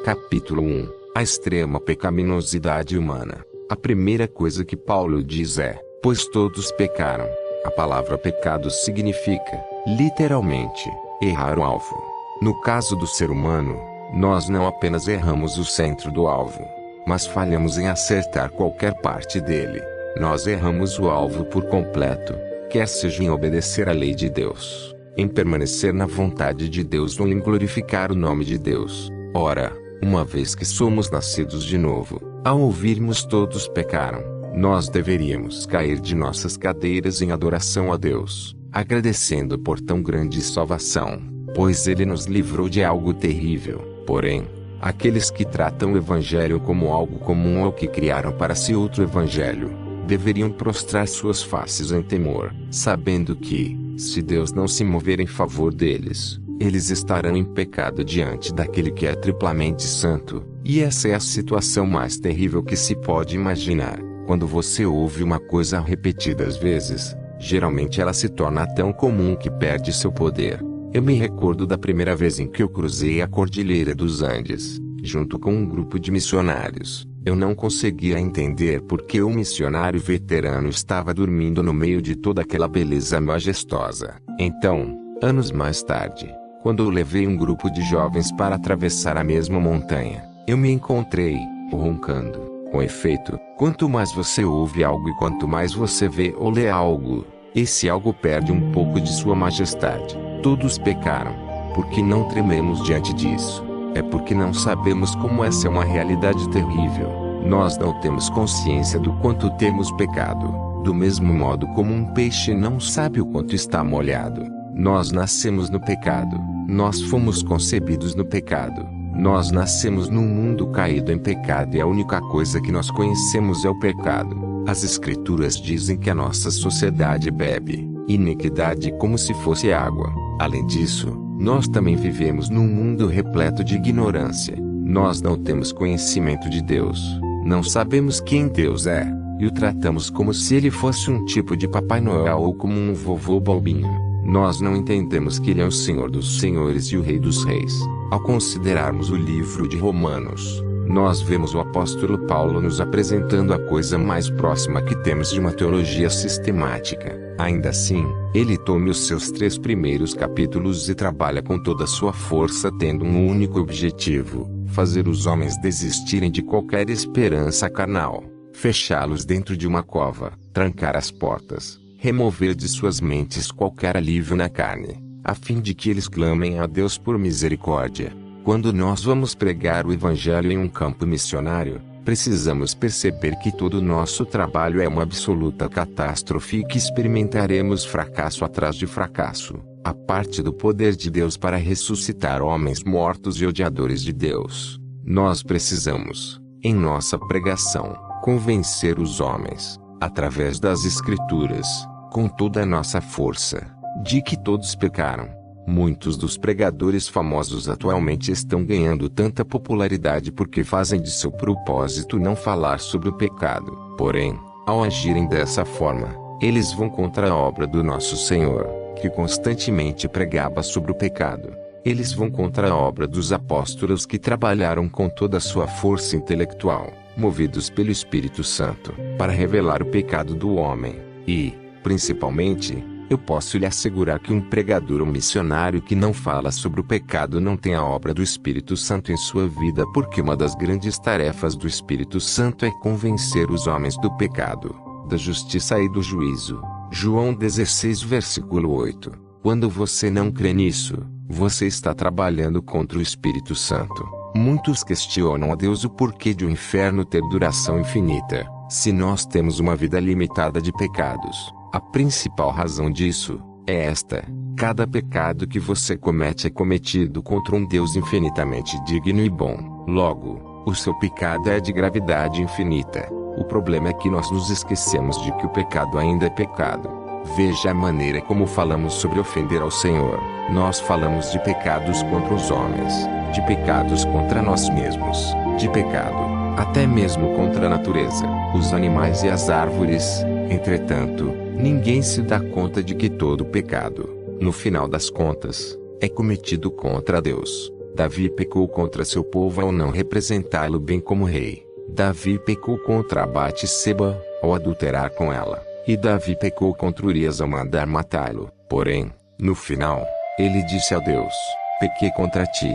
Capítulo 1. A extrema pecaminosidade humana. A primeira coisa que Paulo diz é: pois todos pecaram. A palavra pecado significa, literalmente, errar o alvo. No caso do ser humano, nós não apenas erramos o centro do alvo, mas falhamos em acertar qualquer parte dele. Nós erramos o alvo por completo, quer seja em obedecer à lei de Deus, em permanecer na vontade de Deus ou em glorificar o nome de Deus. Ora, uma vez que somos nascidos de novo, ao ouvirmos todos pecaram, nós deveríamos cair de nossas cadeiras em adoração a Deus, agradecendo por tão grande salvação, pois Ele nos livrou de algo terrível. Porém, aqueles que tratam o Evangelho como algo comum ou que criaram para si outro Evangelho, deveriam prostrar suas faces em temor, sabendo que, se Deus não se mover em favor deles, eles estarão em pecado diante daquele que é triplamente santo. E essa é a situação mais terrível que se pode imaginar. Quando você ouve uma coisa repetidas vezes, geralmente ela se torna tão comum que perde seu poder. Eu me recordo da primeira vez em que eu cruzei a Cordilheira dos Andes, junto com um grupo de missionários. Eu não conseguia entender por que o missionário veterano estava dormindo no meio de toda aquela beleza majestosa. Então, anos mais tarde, quando eu levei um grupo de jovens para atravessar a mesma montanha, eu me encontrei, roncando. Com efeito, quanto mais você ouve algo e quanto mais você vê ou lê algo, esse algo perde um pouco de sua majestade. Todos pecaram. Por que não trememos diante disso? É porque não sabemos como essa é uma realidade terrível. Nós não temos consciência do quanto temos pecado. Do mesmo modo como um peixe não sabe o quanto está molhado. Nós nascemos no pecado. Nós fomos concebidos no pecado. Nós nascemos num mundo caído em pecado e a única coisa que nós conhecemos é o pecado. As Escrituras dizem que a nossa sociedade bebe iniquidade como se fosse água. Além disso, nós também vivemos num mundo repleto de ignorância. Nós não temos conhecimento de Deus. Não sabemos quem Deus é, e o tratamos como se ele fosse um tipo de Papai Noel ou como um vovô bobinho. Nós não entendemos que ele é o Senhor dos Senhores e o Rei dos Reis. Ao considerarmos o livro de Romanos, nós vemos o apóstolo Paulo nos apresentando a coisa mais próxima que temos de uma teologia sistemática. Ainda assim, ele toma os seus 3 primeiros capítulos e trabalha com toda a sua força tendo um único objetivo: fazer os homens desistirem de qualquer esperança carnal, fechá-los dentro de uma cova, trancar as portas, remover de suas mentes qualquer alívio na carne, a fim de que eles clamem a Deus por misericórdia. Quando nós vamos pregar o Evangelho em um campo missionário, precisamos perceber que todo o nosso trabalho é uma absoluta catástrofe e que experimentaremos fracasso atrás de fracasso, a parte do poder de Deus para ressuscitar homens mortos e odiadores de Deus. Nós precisamos, em nossa pregação, convencer os homens, através das Escrituras, com toda a nossa força, de que todos pecaram. Muitos dos pregadores famosos atualmente estão ganhando tanta popularidade porque fazem de seu propósito não falar sobre o pecado. Porém, ao agirem dessa forma, eles vão contra a obra do nosso Senhor, que constantemente pregava sobre o pecado. Eles vão contra a obra dos apóstolos que trabalharam com toda a sua força intelectual, movidos pelo Espírito Santo, para revelar o pecado do homem. E, principalmente, eu posso lhe assegurar que um pregador ou missionário que não fala sobre o pecado não tem a obra do Espírito Santo em sua vida, porque uma das grandes tarefas do Espírito Santo é convencer os homens do pecado, da justiça e do juízo. João 16 versículo 8. Quando você não crê nisso, você está trabalhando contra o Espírito Santo. Muitos questionam a Deus o porquê de o inferno ter duração infinita, se nós temos uma vida limitada de pecados. A principal razão disso é esta: cada pecado que você comete é cometido contra um Deus infinitamente digno e bom. Logo, o seu pecado é de gravidade infinita. O problema é que nós nos esquecemos de que o pecado ainda é pecado. Veja a maneira como falamos sobre ofender ao Senhor. Nós falamos de pecados contra os homens, de pecados contra nós mesmos, de pecado, até mesmo contra a natureza, os animais e as árvores. Entretanto, ninguém se dá conta de que todo pecado, no final das contas, é cometido contra Deus. Davi pecou contra seu povo ao não representá-lo bem como rei. Davi pecou contra Batseba, ao adulterar com ela. E Davi pecou contra Urias ao mandar matá-lo. Porém, no final, ele disse a Deus: pequei contra ti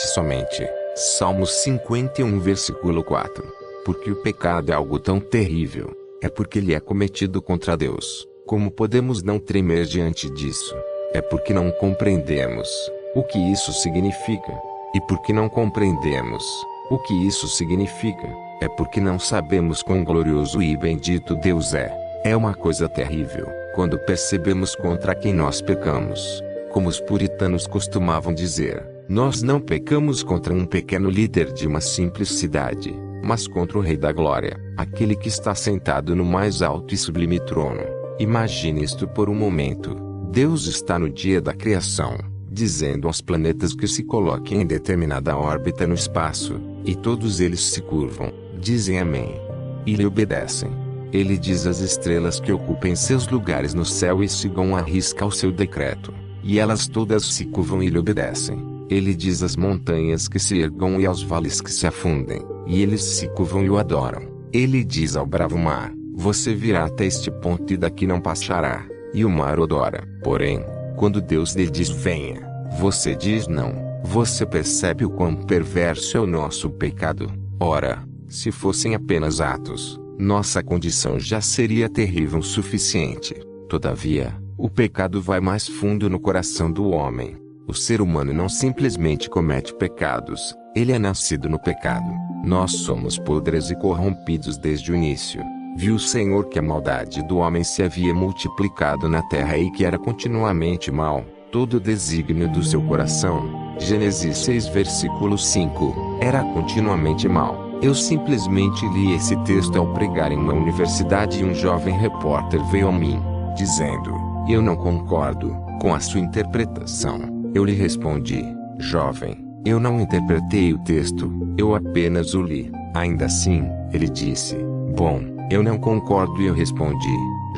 somente. Salmos 51 versículo 4. Porque o pecado é algo tão terrível, é porque ele é cometido contra Deus. Como podemos não tremer diante disso? É porque não compreendemos o que isso significa. E porque não compreendemos o que isso significa, é porque não sabemos quão glorioso e bendito Deus é. É uma coisa terrível quando percebemos contra quem nós pecamos. Como os puritanos costumavam dizer, nós não pecamos contra um pequeno líder de uma simples cidade, mas contra o Rei da Glória, aquele que está sentado no mais alto e sublime trono. Imagine isto por um momento. Deus está no dia da criação, dizendo aos planetas que se coloquem em determinada órbita no espaço, e todos eles se curvam, dizem amém. E lhe obedecem. Ele diz às estrelas que ocupem seus lugares no céu e sigam à risca o seu decreto, e elas todas se curvam e lhe obedecem. Ele diz às montanhas que se ergam e aos vales que se afundem, e eles se curvam e o adoram. Ele diz ao bravo mar: você virá até este ponto e daqui não passará, e o mar o adora. Porém, quando Deus lhe diz venha, você diz não. Você percebe o quão perverso é o nosso pecado? Ora, se fossem apenas atos, nossa condição já seria terrível o suficiente. Todavia, o pecado vai mais fundo no coração do homem. O ser humano não simplesmente comete pecados, ele é nascido no pecado. Nós somos podres e corrompidos desde o início. Viu o Senhor que a maldade do homem se havia multiplicado na terra e que era continuamente mal, todo o desígnio do seu coração. Gênesis 6 versículo 5, era continuamente mal. Eu simplesmente li esse texto ao pregar em uma universidade e um jovem repórter veio a mim, dizendo: eu não concordo com a sua interpretação. Eu lhe respondi: jovem, eu não interpretei o texto, eu apenas o li. Ainda assim, ele disse: bom, eu não concordo. E eu respondi: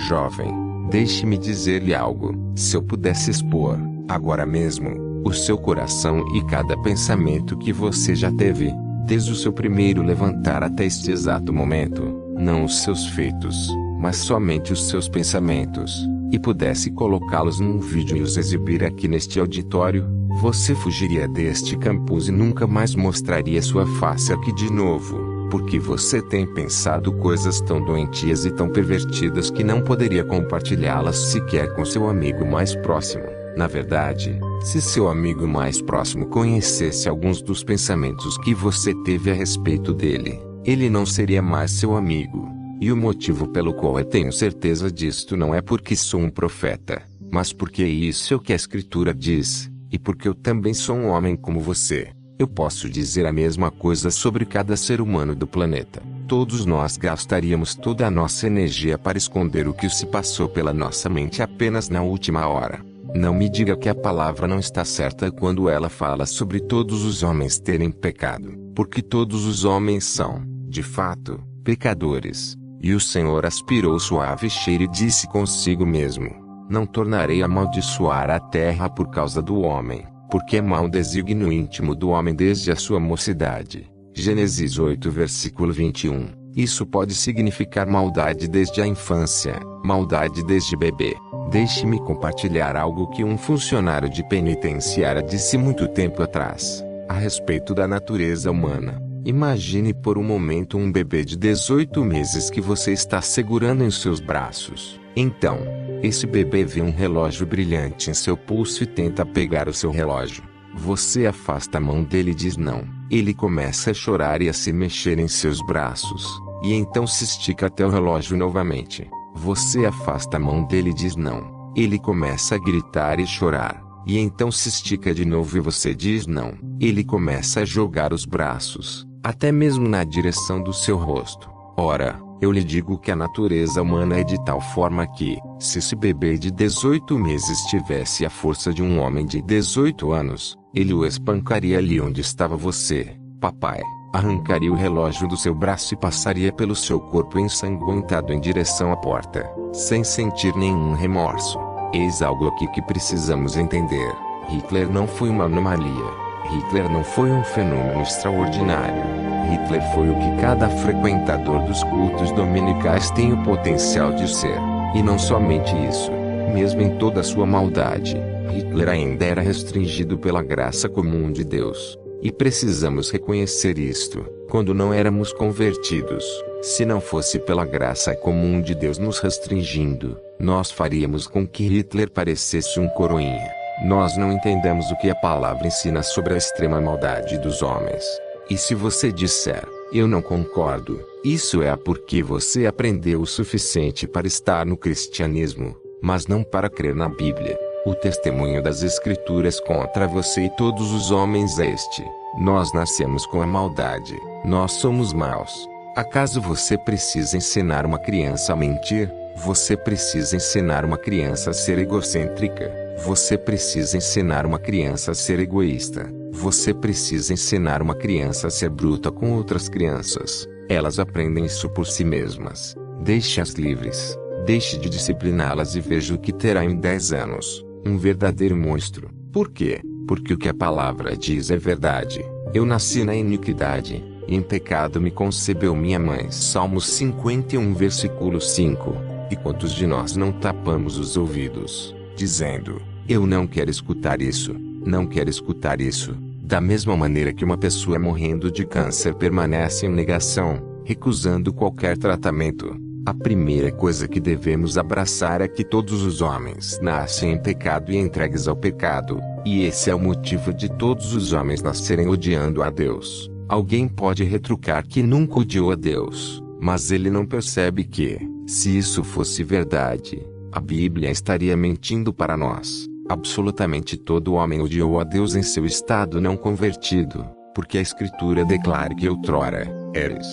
jovem, deixe-me dizer-lhe algo. Se eu pudesse expor, agora mesmo, o seu coração e cada pensamento que você já teve, desde o seu primeiro levantar até este exato momento, não os seus feitos, mas somente os seus pensamentos, e pudesse colocá-los num vídeo e os exibir aqui neste auditório, você fugiria deste campus e nunca mais mostraria sua face aqui de novo, porque você tem pensado coisas tão doentias e tão pervertidas que não poderia compartilhá-las sequer com seu amigo mais próximo. Na verdade, se seu amigo mais próximo conhecesse alguns dos pensamentos que você teve a respeito dele, ele não seria mais seu amigo. E o motivo pelo qual eu tenho certeza disto não é porque sou um profeta, mas porque isso é o que a Escritura diz, e porque eu também sou um homem como você. Eu posso dizer a mesma coisa sobre cada ser humano do planeta. Todos nós gastaríamos toda a nossa energia para esconder o que se passou pela nossa mente apenas na última hora. Não me diga que a palavra não está certa quando ela fala sobre todos os homens terem pecado, porque todos os homens são, de fato, pecadores. E o Senhor aspirou o suave cheiro e disse consigo mesmo: não tornarei a amaldiçoar a terra por causa do homem, porque é mau o desígnio íntimo do homem desde a sua mocidade. Gênesis 8 versículo 21. Isso pode significar maldade desde a infância, maldade desde bebê. Deixe-me compartilhar algo que um funcionário de penitenciária disse muito tempo atrás, a respeito da natureza humana. Imagine por um momento um bebê de 18 meses que você está segurando em seus braços. Então, esse bebê vê um relógio brilhante em seu pulso e tenta pegar o seu relógio. Você afasta a mão dele e diz não. Ele começa a chorar e a se mexer em seus braços, e então se estica até o relógio novamente. Você afasta a mão dele e diz não. Ele começa a gritar e chorar, e então se estica de novo e você diz não. Ele começa a jogar os braços, até mesmo na direção do seu rosto. Ora, eu lhe digo que a natureza humana é de tal forma que, se esse bebê de 18 meses tivesse a força de um homem de 18 anos, ele o espancaria ali onde estava você, papai, arrancaria o relógio do seu braço e passaria pelo seu corpo ensanguentado em direção à porta, sem sentir nenhum remorso. Eis algo aqui que precisamos entender. Hitler não foi uma anomalia. Hitler não foi um fenômeno extraordinário. Hitler foi o que cada frequentador dos cultos dominicais tem o potencial de ser. E não somente isso. Mesmo em toda a sua maldade, Hitler ainda era restringido pela graça comum de Deus. E precisamos reconhecer isto, quando não éramos convertidos. Se não fosse pela graça comum de Deus nos restringindo, nós faríamos com que Hitler parecesse um coroinha. Nós não entendemos o que a palavra ensina sobre a extrema maldade dos homens. E se você disser, eu não concordo, isso é porque você aprendeu o suficiente para estar no cristianismo, mas não para crer na Bíblia. O testemunho das Escrituras contra você e todos os homens é este: nós nascemos com a maldade, nós somos maus. Acaso você precisa ensinar uma criança a mentir? Você precisa ensinar uma criança a ser egocêntrica? Você precisa ensinar uma criança a ser egoísta? Você precisa ensinar uma criança a ser bruta com outras crianças? Elas aprendem isso por si mesmas. Deixe-as livres. Deixe de discipliná-las e veja o que terá em 10 anos. Um verdadeiro monstro. Por quê? Porque o que a palavra diz é verdade. Eu nasci na iniquidade, e em pecado me concebeu minha mãe. Salmos 51 versículo 5. E quantos de nós não tapamos os ouvidos, dizendo, eu não quero escutar isso, não quero escutar isso. Da mesma maneira que uma pessoa morrendo de câncer permanece em negação, recusando qualquer tratamento. A primeira coisa que devemos abraçar é que todos os homens nascem em pecado e entregues ao pecado, e esse é o motivo de todos os homens nascerem odiando a Deus. Alguém pode retrucar que nunca odiou a Deus, mas ele não percebe que, se isso fosse verdade, a Bíblia estaria mentindo para nós. Absolutamente todo homem odiou a Deus em seu estado não convertido, porque a Escritura declara que outrora eres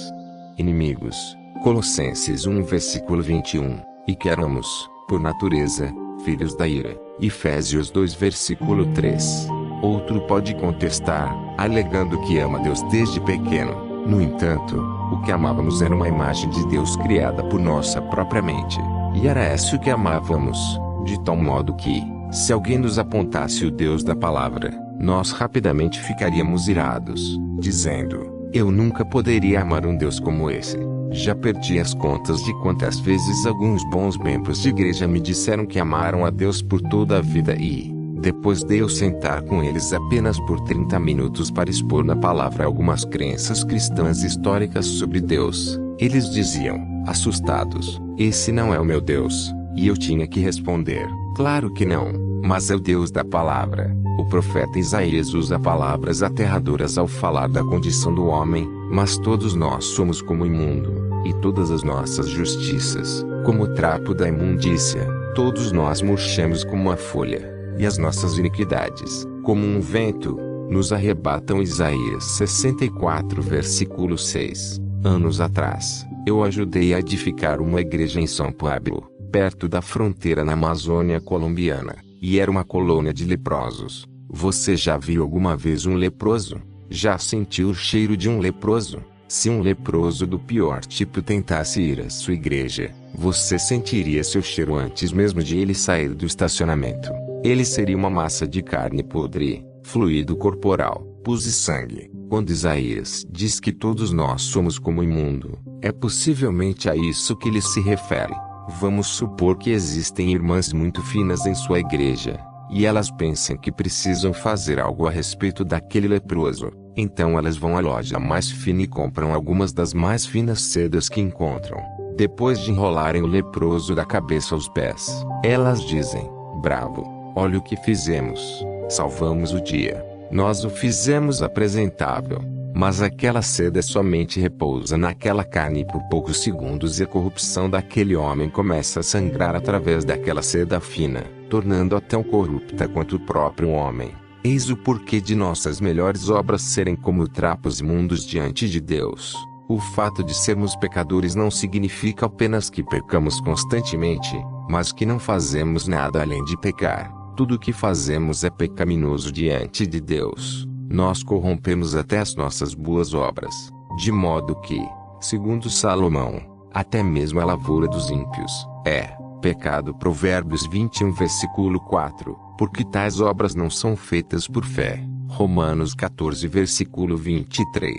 inimigos. Colossenses 1 versículo 21, e que éramos, por natureza, filhos da ira. Efésios 2 versículo 3. Outro pode contestar, alegando que ama Deus desde pequeno. No entanto, o que amávamos era uma imagem de Deus criada por nossa própria mente. E era isso que amávamos, de tal modo que, se alguém nos apontasse o Deus da palavra, nós rapidamente ficaríamos irados, dizendo, eu nunca poderia amar um Deus como esse. Já perdi as contas de quantas vezes alguns bons membros de igreja me disseram que amaram a Deus por toda a vida e, depois de eu sentar com eles apenas por 30 minutos para expor na palavra algumas crenças cristãs históricas sobre Deus, eles diziam, assustados, esse não é o meu Deus. E eu tinha que responder, claro que não, mas é o Deus da palavra. O profeta Isaías usa palavras aterradoras ao falar da condição do homem, mas todos nós somos como imundo, e todas as nossas justiças, como o trapo da imundícia, todos nós murchamos como a folha, e as nossas iniquidades, como um vento, nos arrebatam. Isaías 64 versículo 6. Anos atrás, eu ajudei a edificar uma igreja em São Pablo, perto da fronteira na Amazônia colombiana, e era uma colônia de leprosos. Você já viu alguma vez um leproso? Já sentiu o cheiro de um leproso? Se um leproso do pior tipo tentasse ir à sua igreja, você sentiria seu cheiro antes mesmo de ele sair do estacionamento. Ele seria uma massa de carne podre, fluido corporal, pus e sangue. Quando Isaías diz que todos nós somos como imundo, é possivelmente a isso que ele se refere. Vamos supor que existem irmãs muito finas em sua igreja, e elas pensam que precisam fazer algo a respeito daquele leproso. Então elas vão à loja mais fina e compram algumas das mais finas sedas que encontram. Depois de enrolarem o leproso da cabeça aos pés, elas dizem, bravo, olha o que fizemos, salvamos o dia. Nós o fizemos apresentável. Mas aquela seda somente repousa naquela carne por poucos segundos e a corrupção daquele homem começa a sangrar através daquela seda fina, tornando-a tão corrupta quanto o próprio homem. Eis o porquê de nossas melhores obras serem como trapos imundos diante de Deus. O fato de sermos pecadores não significa apenas que pecamos constantemente, mas que não fazemos nada além de pecar. Tudo o que fazemos é pecaminoso diante de Deus. Nós corrompemos até as nossas boas obras, de modo que, segundo Salomão, até mesmo a lavoura dos ímpios é pecado. Provérbios 21 versículo 4, porque tais obras não são feitas por fé. Romanos 14 versículo 23.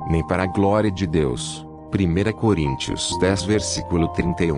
Nem para a glória de Deus. 1 Coríntios 10 versículo 31.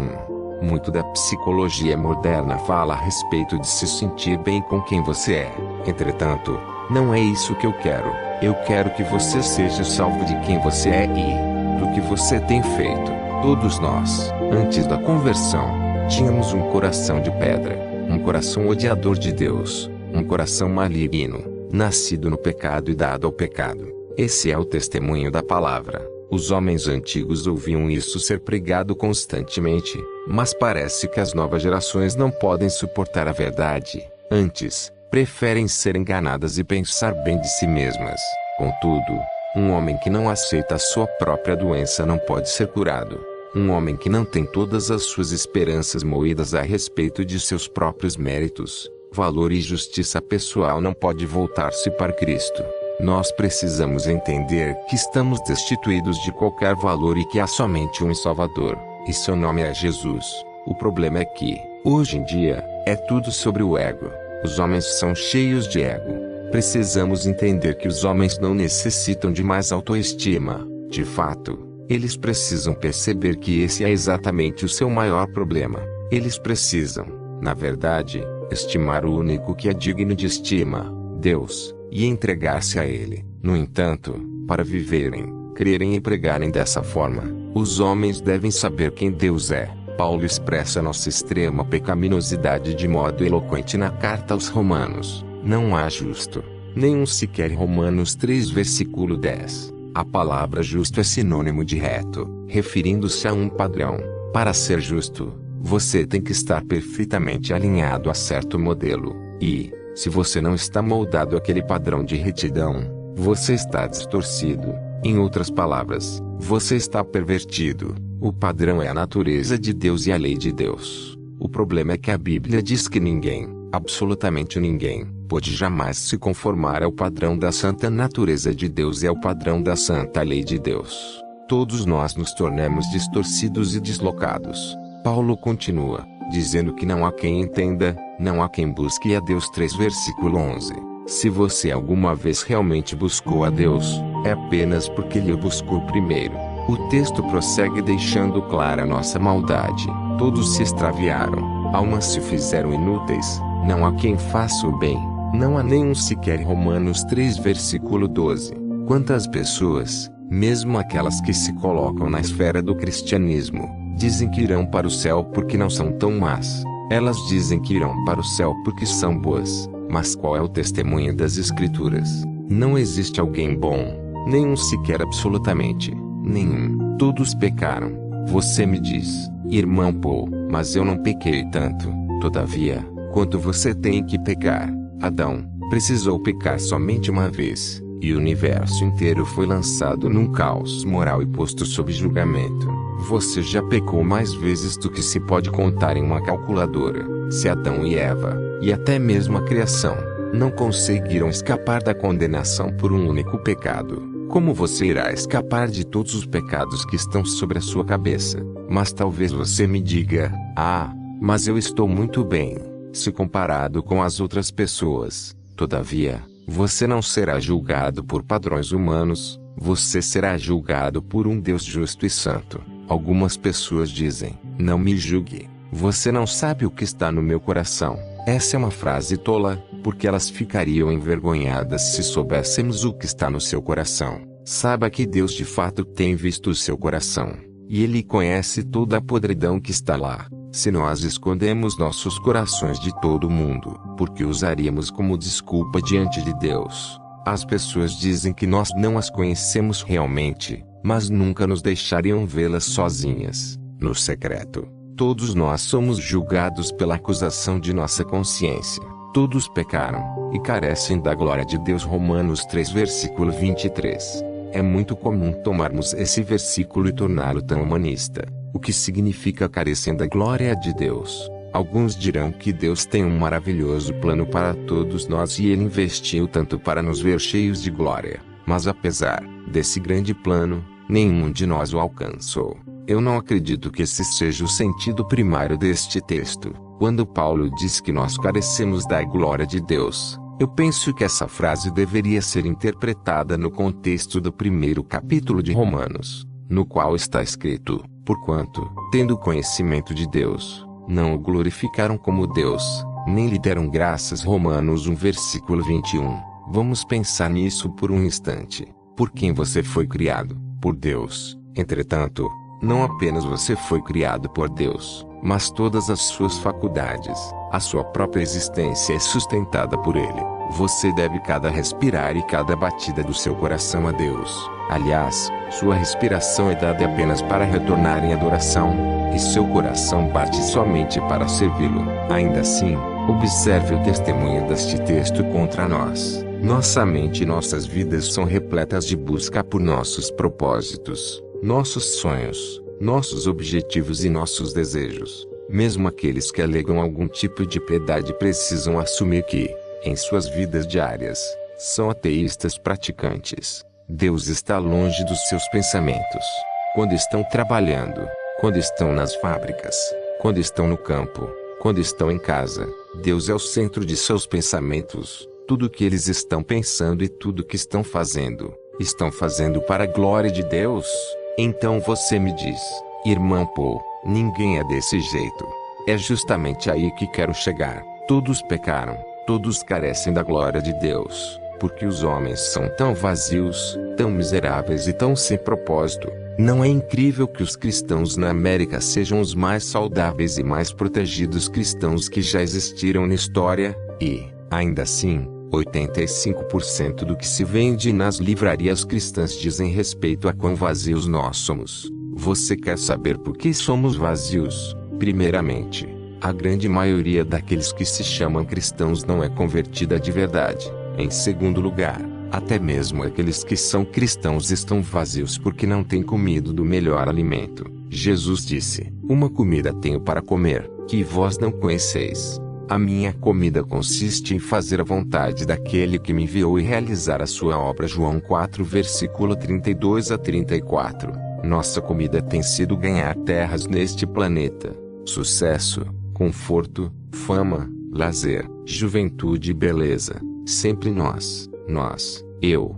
Muito da psicologia moderna fala a respeito de se sentir bem com quem você é. Entretanto, não é isso que eu quero. Eu quero que você seja salvo de quem você é e do que você tem feito. Todos nós, antes da conversão, tínhamos um coração de pedra, um coração odiador de Deus, um coração maligno, nascido no pecado e dado ao pecado. Esse é o testemunho da palavra. Os homens antigos ouviam isso ser pregado constantemente, mas parece que as novas gerações não podem suportar a verdade. Antes, preferem ser enganadas e pensar bem de si mesmas. Contudo, um homem que não aceita a sua própria doença não pode ser curado. Um homem que não tem todas as suas esperanças moídas a respeito de seus próprios méritos, valor e justiça pessoal não pode voltar-se para Cristo. Nós precisamos entender que estamos destituídos de qualquer valor e que há somente um Salvador, e seu nome é Jesus. O problema é que, hoje em dia, é tudo sobre o ego. Os homens são cheios de ego. Precisamos entender que os homens não necessitam de mais autoestima. De fato, eles precisam perceber que esse é exatamente o seu maior problema. Eles precisam, na verdade, estimar o único que é digno de estima, Deus, e entregar-se a Ele. No entanto, para viverem, crerem e pregarem dessa forma, os homens devem saber quem Deus é. Paulo expressa nossa extrema pecaminosidade de modo eloquente na carta aos Romanos. Não há justo, nenhum sequer. Romanos 3 versículo 10. A palavra justo é sinônimo de reto, referindo-se a um padrão. Para ser justo, você tem que estar perfeitamente alinhado a certo modelo. E, se você não está moldado àquele padrão de retidão, você está distorcido. Em outras palavras, você está pervertido. O padrão é a natureza de Deus e a lei de Deus. O problema é que a Bíblia diz que ninguém, absolutamente ninguém, pode jamais se conformar ao padrão da santa natureza de Deus e ao padrão da santa lei de Deus. Todos nós nos tornamos distorcidos e deslocados. Paulo continua, dizendo que não há quem entenda, não há quem busque a Deus. 3 versículo 11. Se você alguma vez realmente buscou a Deus, é apenas porque Ele o buscou primeiro. O texto prossegue deixando clara nossa maldade. Todos se extraviaram, almas se fizeram inúteis, não há quem faça o bem, não há nenhum sequer. Romanos 3 versículo 12. Quantas pessoas, mesmo aquelas que se colocam na esfera do cristianismo, dizem que irão para o céu porque não são tão más. Elas dizem que irão para o céu porque são boas. Mas qual é o testemunho das Escrituras? Não existe alguém bom, nenhum sequer. Absolutamente nenhum. Todos pecaram. Você me diz, irmão Paul, mas eu não pequei tanto. Todavia, quanto você tem que pecar? Adão precisou pecar somente uma vez, e o universo inteiro foi lançado num caos moral e posto sob julgamento. Você já pecou mais vezes do que se pode contar em uma calculadora. Se Adão e Eva, e até mesmo a criação, não conseguiram escapar da condenação por um único pecado, como você irá escapar de todos os pecados que estão sobre a sua cabeça? Mas talvez você me diga, mas eu estou muito bem, se comparado com as outras pessoas. Todavia, você não será julgado por padrões humanos, você será julgado por um Deus justo e santo. Algumas pessoas dizem, não me julgue, você não sabe o que está no meu coração. Essa é uma frase tola, porque elas ficariam envergonhadas se soubéssemos o que está no seu coração. Saiba que Deus de fato tem visto o seu coração, e Ele conhece toda a podridão que está lá. Se nós escondemos nossos corações de todo mundo, porque usaríamos como desculpa diante de Deus? As pessoas dizem que nós não as conhecemos realmente, mas nunca nos deixariam vê-las sozinhas, no secreto. Todos nós somos julgados pela acusação de nossa consciência. Todos pecaram, e carecem da glória de Deus. Romanos 3 versículo 23. É muito comum tomarmos esse versículo e torná-lo tão humanista, o que significa carecem da glória de Deus. Alguns dirão que Deus tem um maravilhoso plano para todos nós e Ele investiu tanto para nos ver cheios de glória. Mas apesar desse grande plano, nenhum de nós o alcançou. Eu não acredito que esse seja o sentido primário deste texto. Quando Paulo diz que nós carecemos da glória de Deus, Eu penso que essa frase deveria ser interpretada no contexto do primeiro capítulo de Romanos, no qual está escrito: porquanto, tendo conhecimento de Deus, não o glorificaram como Deus, nem lhe deram graças. Romanos 1 versículo 21. Vamos pensar nisso por um instante. Por quem você foi criado? Por Deus. Entretanto, não apenas você foi criado por Deus, mas todas as suas faculdades, a sua própria existência é sustentada por Ele. Você deve cada respirar e cada batida do seu coração a Deus. Aliás, sua respiração é dada apenas para retornar em adoração, e seu coração bate somente para servi-lo. Ainda assim, observe o testemunho deste texto contra nós. Nossa mente e nossas vidas são repletas de busca por nossos propósitos, nossos sonhos, nossos objetivos e nossos desejos. Mesmo aqueles que alegam algum tipo de piedade precisam assumir que, em suas vidas diárias, são ateístas praticantes. Deus está longe dos seus pensamentos. Quando estão trabalhando, quando estão nas fábricas, quando estão no campo, quando estão em casa, Deus é o centro de seus pensamentos. Tudo o que eles estão pensando e tudo o que estão fazendo para a glória de Deus. Então você me diz, irmão Paul, ninguém é desse jeito. É justamente aí que quero chegar. Todos pecaram, todos carecem da glória de Deus, porque os homens são tão vazios, tão miseráveis e tão sem propósito. Não é incrível que os cristãos na América sejam os mais saudáveis e mais protegidos cristãos que já existiram na história, e, ainda assim, 85% do que se vende nas livrarias cristãs dizem respeito a quão vazios nós somos. Você quer saber por que somos vazios? Primeiramente, a grande maioria daqueles que se chamam cristãos não é convertida de verdade. Em segundo lugar, até mesmo aqueles que são cristãos estão vazios porque não têm comido do melhor alimento. Jesus disse: uma comida tenho para comer, que vós não conheceis. A minha comida consiste em fazer a vontade daquele que me enviou e realizar a sua obra. João 4 versículo 32 a 34. Nossa comida tem sido ganhar terras neste planeta. Sucesso, conforto, fama, lazer, juventude e beleza. Sempre nós, eu,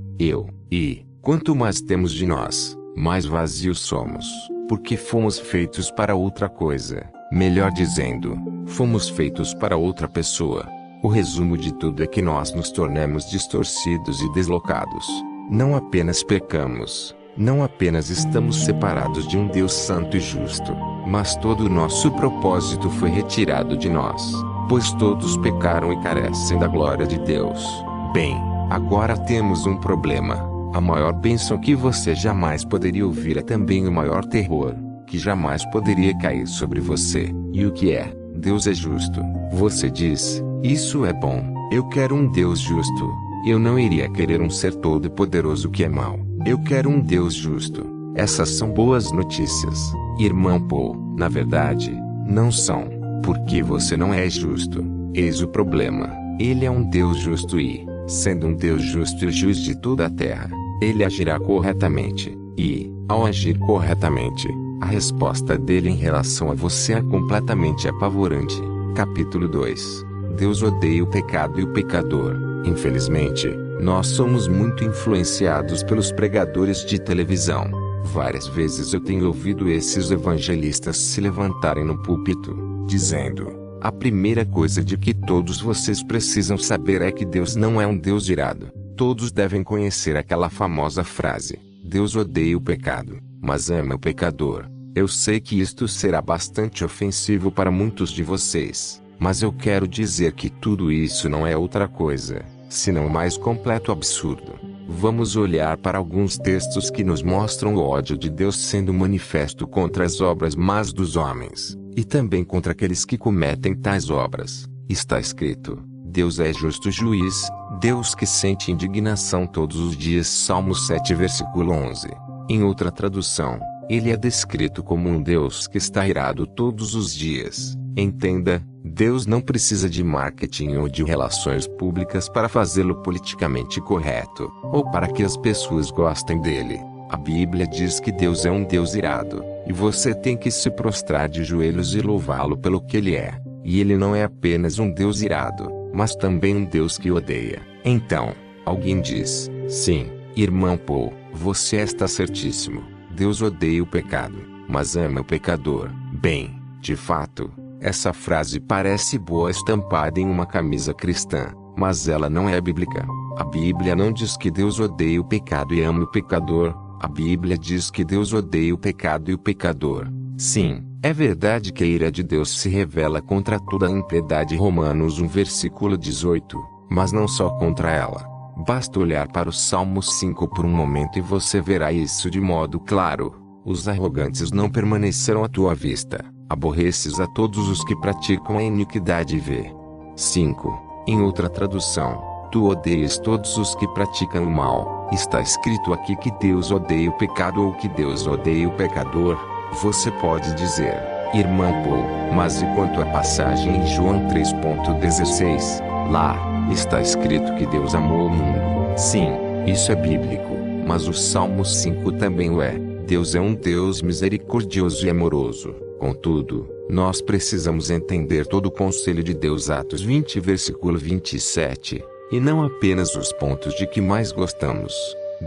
e, quanto mais temos de nós, mais vazios somos, porque fomos feitos para outra coisa. Melhor dizendo, fomos feitos para outra pessoa. O resumo de tudo é que nós nos tornamos distorcidos e deslocados. Não apenas pecamos, não apenas estamos separados de um Deus santo e justo, mas todo o nosso propósito foi retirado de nós, pois todos pecaram e carecem da glória de Deus. Bem, agora temos um problema. A maior bênção que você jamais poderia ouvir é também o maior terror que jamais poderia cair sobre você. E o que é? Deus é justo. Você diz, isso é bom. Eu quero um Deus justo. Eu não iria querer um ser todo-poderoso que é mau. Eu quero um Deus justo. Essas são boas notícias, irmão Paul. Na verdade, não são, porque você não é justo. Eis o problema. Ele é um Deus justo e, sendo um Deus justo e juiz de toda a terra, ele agirá corretamente. E, ao agir corretamente, a resposta dele em relação a você é completamente apavorante. Capítulo 2. Deus odeia o pecado e o pecador. Infelizmente, nós somos muito influenciados pelos pregadores de televisão. Várias vezes eu tenho ouvido esses evangelistas se levantarem no púlpito, dizendo: a primeira coisa de que todos vocês precisam saber é que Deus não é um Deus irado. Todos devem conhecer aquela famosa frase: Deus odeia o pecado, mas ama o pecador. Eu sei que isto será bastante ofensivo para muitos de vocês, mas eu quero dizer que tudo isso não é outra coisa, senão o mais completo absurdo. Vamos olhar para alguns textos que nos mostram o ódio de Deus sendo manifesto contra as obras más dos homens, e também contra aqueles que cometem tais obras. Está escrito: Deus é justo juiz, Deus que sente indignação todos os dias. Salmos 7 versículo 11. Em outra tradução, ele é descrito como um Deus que está irado todos os dias. Entenda, Deus não precisa de marketing ou de relações públicas para fazê-lo politicamente correto, ou para que as pessoas gostem dele. A Bíblia diz que Deus é um Deus irado, e você tem que se prostrar de joelhos e louvá-lo pelo que ele é. E ele não é apenas um Deus irado, mas também um Deus que odeia. Então, alguém diz: sim, irmão Paul, você está certíssimo. Deus odeia o pecado, mas ama o pecador. Bem, de fato, essa frase parece boa estampada em uma camisa cristã, mas ela não é bíblica. A Bíblia não diz que Deus odeia o pecado e ama o pecador. A Bíblia diz que Deus odeia o pecado e o pecador. Sim, é verdade que a ira de Deus se revela contra toda a impiedade. Romanos 1 versículo 18, mas não só contra ela. Basta olhar para o Salmo 5 por um momento e você verá isso de modo claro. Os arrogantes não permanecerão à tua vista. Aborreces a todos os que praticam a iniquidade. V. 5. Em outra tradução, tu odeias todos os que praticam o mal. Está escrito aqui que Deus odeia o pecado ou que Deus odeia o pecador. Você pode dizer: irmã Paul, mas e quanto à passagem em João 3,16? Lá está escrito que Deus amou o mundo. Sim, isso é bíblico, mas o Salmo 5 também o é. Deus é um Deus misericordioso e amoroso. Contudo, nós precisamos entender todo o conselho de Deus. Atos 20 versículo 27. E não apenas os pontos de que mais gostamos.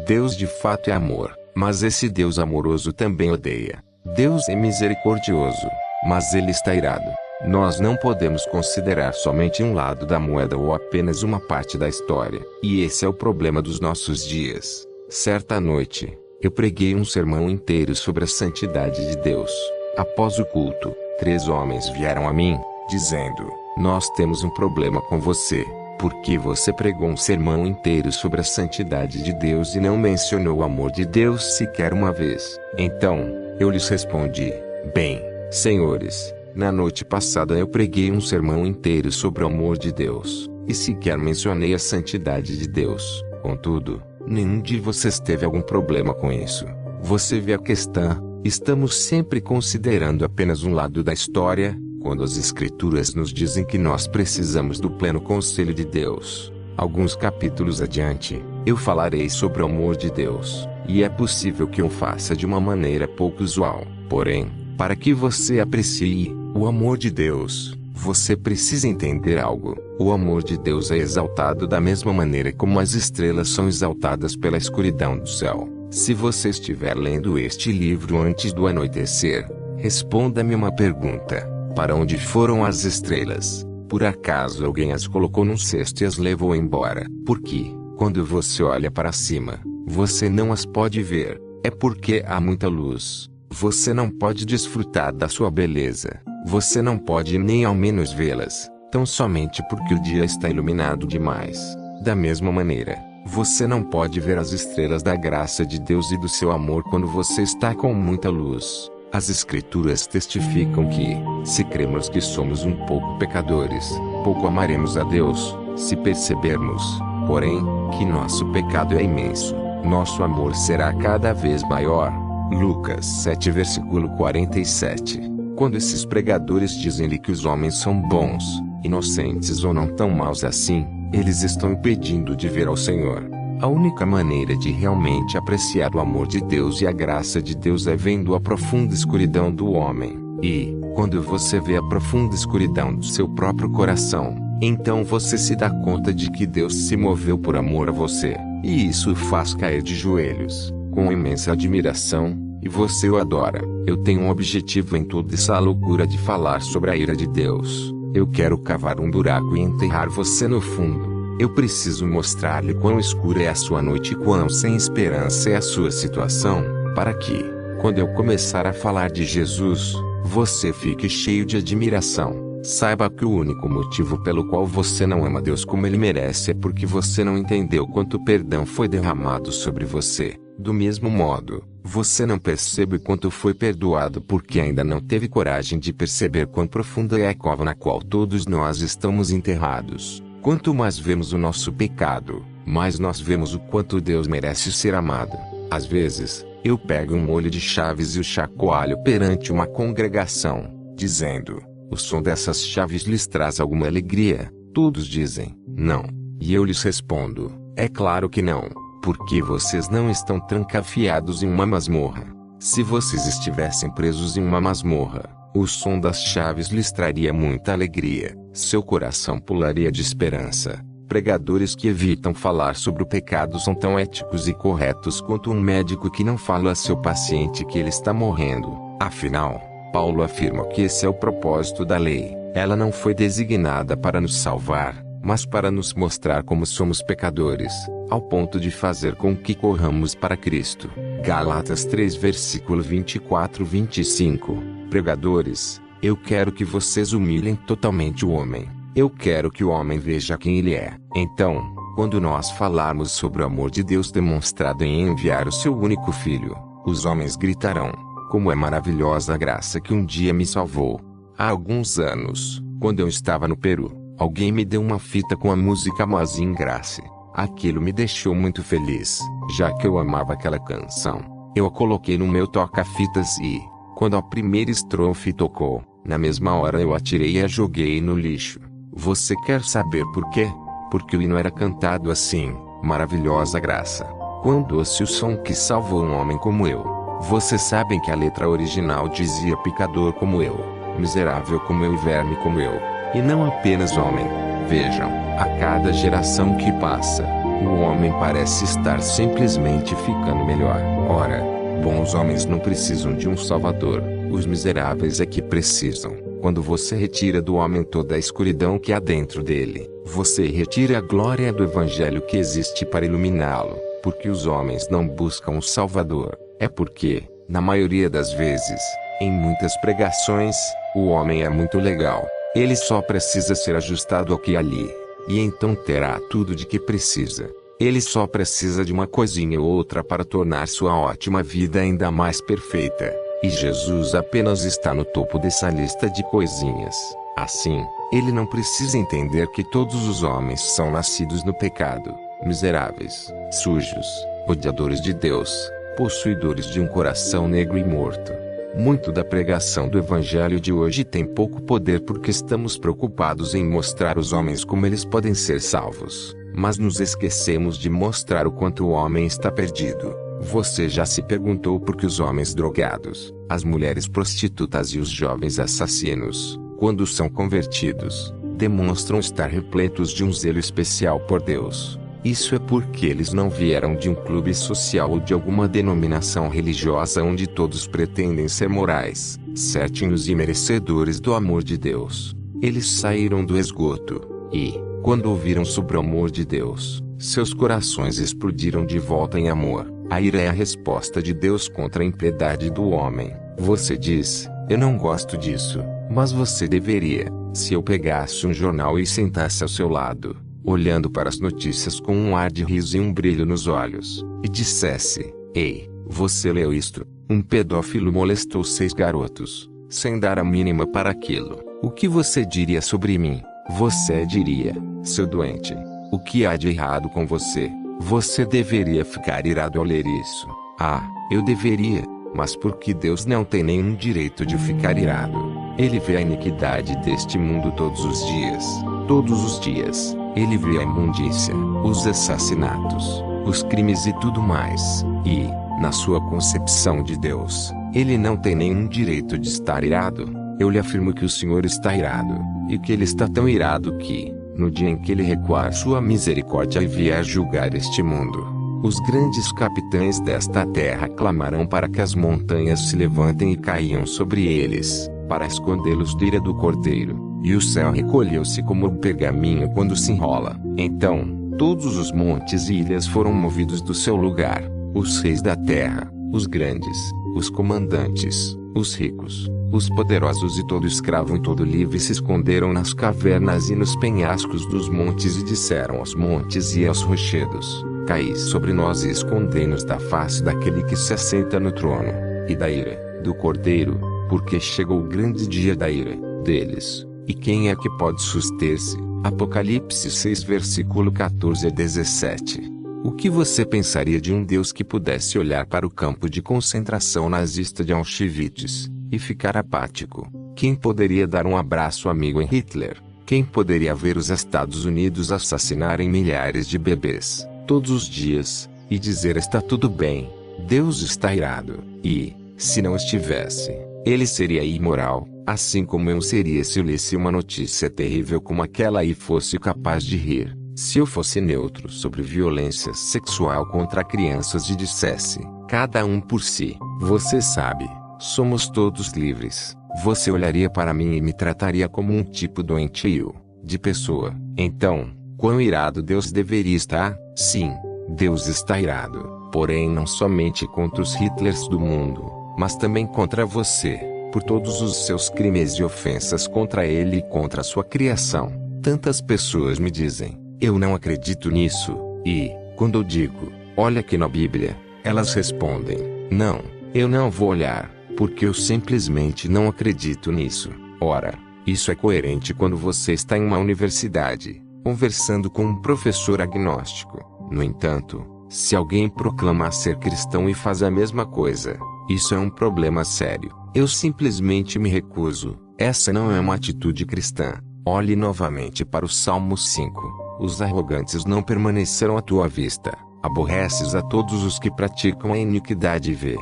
Deus de fato é amor, mas esse Deus amoroso também odeia. Deus é misericordioso, mas ele está irado. Nós não podemos considerar somente um lado da moeda ou apenas uma parte da história. E esse é o problema dos nossos dias. Certa noite, eu preguei um sermão inteiro sobre a santidade de Deus. Após o culto, 3 homens vieram a mim, dizendo: nós temos um problema com você. Porque você pregou um sermão inteiro sobre a santidade de Deus e não mencionou o amor de Deus sequer uma vez. Então, eu lhes respondi: bem, senhores, na noite passada eu preguei um sermão inteiro sobre o amor de Deus, e sequer mencionei a santidade de Deus. Contudo, nenhum de vocês teve algum problema com isso. Você vê a questão, estamos sempre considerando apenas um lado da história, quando as Escrituras nos dizem que nós precisamos do pleno conselho de Deus. Alguns capítulos adiante, eu falarei sobre o amor de Deus, e é possível que eu faça de uma maneira pouco usual. Porém, para que você aprecie o amor de Deus, você precisa entender algo. O amor de Deus é exaltado da mesma maneira como as estrelas são exaltadas pela escuridão do céu. Se você estiver lendo este livro antes do anoitecer, responda-me uma pergunta: para onde foram as estrelas? Por acaso alguém as colocou num cesto e as levou embora? Porque, quando você olha para cima, você não as pode ver. É porque há muita luz. Você não pode desfrutar da sua beleza. Você não pode nem ao menos vê-las, tão somente porque o dia está iluminado demais. Da mesma maneira, você não pode ver as estrelas da graça de Deus e do seu amor quando você está com muita luz. As Escrituras testificam que, se cremos que somos um pouco pecadores, pouco amaremos a Deus. Se percebermos, porém, que nosso pecado é imenso, nosso amor será cada vez maior. Lucas 7 versículo 47. Quando esses pregadores dizem-lhe que os homens são bons, inocentes ou não tão maus assim, eles estão impedindo de ver ao Senhor. A única maneira de realmente apreciar o amor de Deus e a graça de Deus é vendo a profunda escuridão do homem. E, quando você vê a profunda escuridão do seu próprio coração, então você se dá conta de que Deus se moveu por amor a você, e isso o faz cair de joelhos, com imensa admiração, e você o adora. Eu tenho um objetivo em toda essa loucura de falar sobre a ira de Deus. Eu quero cavar um buraco e enterrar você no fundo. Eu preciso mostrar-lhe quão escura é a sua noite e quão sem esperança é a sua situação, para que, quando eu começar a falar de Jesus, você fique cheio de admiração. Saiba que o único motivo pelo qual você não ama Deus como Ele merece é porque você não entendeu quanto perdão foi derramado sobre você. Do mesmo modo, você não percebe quanto foi perdoado porque ainda não teve coragem de perceber quão profunda é a cova na qual todos nós estamos enterrados. Quanto mais vemos o nosso pecado, mais nós vemos o quanto Deus merece ser amado. Às vezes, eu pego um molho de chaves e o chacoalho perante uma congregação, dizendo: o som dessas chaves lhes traz alguma alegria? Todos dizem: não. E eu lhes respondo: é claro que não, porque vocês não estão trancafiados em uma masmorra. Se vocês estivessem presos em uma masmorra, O som das chaves lhes traria muita alegria, seu coração pularia de esperança. Pregadores que evitam falar sobre o pecado são tão éticos e corretos quanto um médico que não fala a seu paciente que ele está morrendo. Afinal, Paulo afirma que esse é o propósito da lei. Ela não foi designada para nos salvar, mas para nos mostrar como somos pecadores, ao ponto de fazer com que corramos para Cristo. Gálatas 3 versículo 24-25. Pregadores, eu quero que vocês humilhem totalmente o homem. Eu quero que o homem veja quem ele é. Então, quando nós falarmos sobre o amor de Deus demonstrado em enviar o seu único filho, os homens gritarão: como é maravilhosa a graça que um dia me salvou. Há alguns anos, quando eu estava no Peru, alguém me deu uma fita com a música Amazing Grace. Aquilo me deixou muito feliz, já que eu amava aquela canção. Eu a coloquei no meu toca-fitas e, quando a primeira estrofe tocou, na mesma hora eu a tirei e a joguei no lixo. Você quer saber por quê? Porque o hino era cantado assim: maravilhosa graça, quão doce o som que salvou um homem como eu. Vocês sabem que a letra original dizia pecador como eu, miserável como eu e verme como eu, e não apenas homem. Vejam, a cada geração que passa, o homem parece estar simplesmente ficando melhor. Ora, bons homens não precisam de um salvador, os miseráveis é que precisam. Quando você retira do homem toda a escuridão que há dentro dele, você retira a glória do evangelho que existe para iluminá-lo. Porque os homens não buscam um salvador, é porque, na maioria das vezes, em muitas pregações, o homem é muito legal. Ele só precisa ser ajustado aqui e ali, e então terá tudo de que precisa. Ele só precisa de uma coisinha ou outra para tornar sua ótima vida ainda mais perfeita. E Jesus apenas está no topo dessa lista de coisinhas. Assim, ele não precisa entender que todos os homens são nascidos no pecado, miseráveis, sujos, odiadores de Deus, possuidores de um coração negro e morto. Muito da pregação do evangelho de hoje tem pouco poder porque estamos preocupados em mostrar aos homens como eles podem ser salvos, mas nos esquecemos de mostrar o quanto o homem está perdido. Você já se perguntou por que os homens drogados, as mulheres prostitutas e os jovens assassinos, quando são convertidos, demonstram estar repletos de um zelo especial por Deus? Isso é porque eles não vieram de um clube social ou de alguma denominação religiosa onde todos pretendem ser morais, certinhos e merecedores do amor de Deus. Eles saíram do esgoto, e, quando ouviram sobre o amor de Deus, seus corações explodiram de volta em amor. A ira é a resposta de Deus contra a impiedade do homem. Você diz: eu não gosto disso, mas você deveria. Se eu pegasse um jornal e sentasse ao seu lado, olhando para as notícias com um ar de riso e um brilho nos olhos, e dissesse: ei, você leu isto? Um pedófilo molestou 6 garotos, sem dar a mínima para aquilo. O que você diria sobre mim? Você diria: seu doente, o que há de errado com você? Você deveria ficar irado ao ler isso. Ah, eu deveria, mas porque Deus não tem nenhum direito de ficar irado. Ele vê a iniquidade deste mundo todos os dias. Todos os dias, ele vê a imundícia, os assassinatos, os crimes e tudo mais. E, na sua concepção de Deus, ele não tem nenhum direito de estar irado. Eu lhe afirmo que o Senhor está irado, e que ele está tão irado que, no dia em que ele recuar sua misericórdia e vier julgar este mundo, os grandes capitães desta terra clamarão para que as montanhas se levantem e caiam sobre eles, para escondê-los da ira do Cordeiro, e o céu recolheu-se como o pergaminho quando se enrola. Então, todos os montes e ilhas foram movidos do seu lugar, os reis da terra, os grandes, os comandantes, os ricos, os poderosos e todo escravo e todo livre se esconderam nas cavernas e nos penhascos dos montes e disseram aos montes e aos rochedos: caí sobre nós e escondei-nos da face daquele que se assenta no trono, e da ira do Cordeiro, porque chegou o grande dia da ira deles, e quem é que pode suster-se? Apocalipse 6 versículo 14 a 17. O que você pensaria de um Deus que pudesse olhar para o campo de concentração nazista de Auschwitz e ficar apático? Quem poderia dar um abraço amigo em Hitler? Quem poderia ver os Estados Unidos assassinarem milhares de bebês todos os dias e dizer: está tudo bem, Deus está irado? E, se não estivesse, ele seria imoral, Assim como eu seria se eu lesse uma notícia terrível como aquela e fosse capaz de rir. Se eu fosse neutro sobre violência sexual contra crianças e dissesse, cada um por si, você sabe, somos todos livres, você olharia para mim e me trataria como um tipo doentio de pessoa. Então, quão irado Deus deveria estar? Sim, Deus está irado, porém não somente contra os Hitlers do mundo, mas também contra você, por todos os seus crimes e ofensas contra ele e contra a sua criação. Tantas pessoas me dizem, eu não acredito nisso, e, quando eu digo, olha aqui na Bíblia, elas respondem, não, eu não vou olhar, porque eu simplesmente não acredito nisso. Ora, isso é coerente quando você está em uma universidade, conversando com um professor agnóstico. No entanto, se alguém proclama ser cristão e faz a mesma coisa, isso é um problema sério. Eu simplesmente me recuso. Essa não é uma atitude cristã. Olhe novamente para o Salmo 5. Os arrogantes não permanecerão à tua vista. Aborreces a todos os que praticam a iniquidade. V.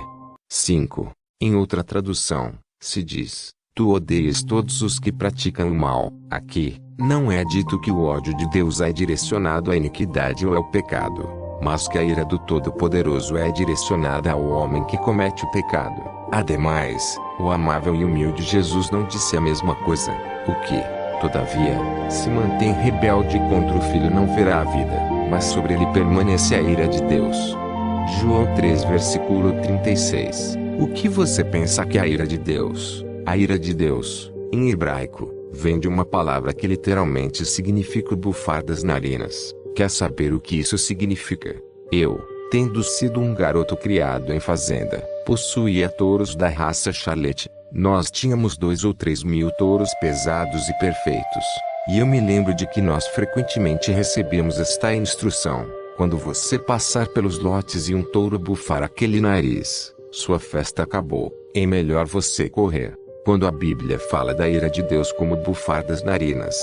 5. Em outra tradução, se diz, tu odeias todos os que praticam o mal. Aqui, não é dito que o ódio de Deus é direcionado à iniquidade ou ao pecado, mas que a ira do Todo-Poderoso é direcionada ao homem que comete o pecado. Ademais, o amável e humilde Jesus não disse a mesma coisa, o que, todavia, se mantém rebelde contra o Filho não verá a vida, mas sobre ele permanece a ira de Deus. João 3 versículo 36. O que você pensa que é a ira de Deus? A ira de Deus, em hebraico, vem de uma palavra que literalmente significa bufar das narinas. Quer saber o que isso significa? Eu, tendo sido um garoto criado em fazenda, possuía touros da raça Charolais. Nós tínhamos 2 ou 3 mil touros pesados e perfeitos. E eu me lembro de que nós frequentemente recebíamos esta instrução: quando você passar pelos lotes e um touro bufar aquele nariz, sua festa acabou, é melhor você correr. Quando a Bíblia fala da ira de Deus como bufar das narinas,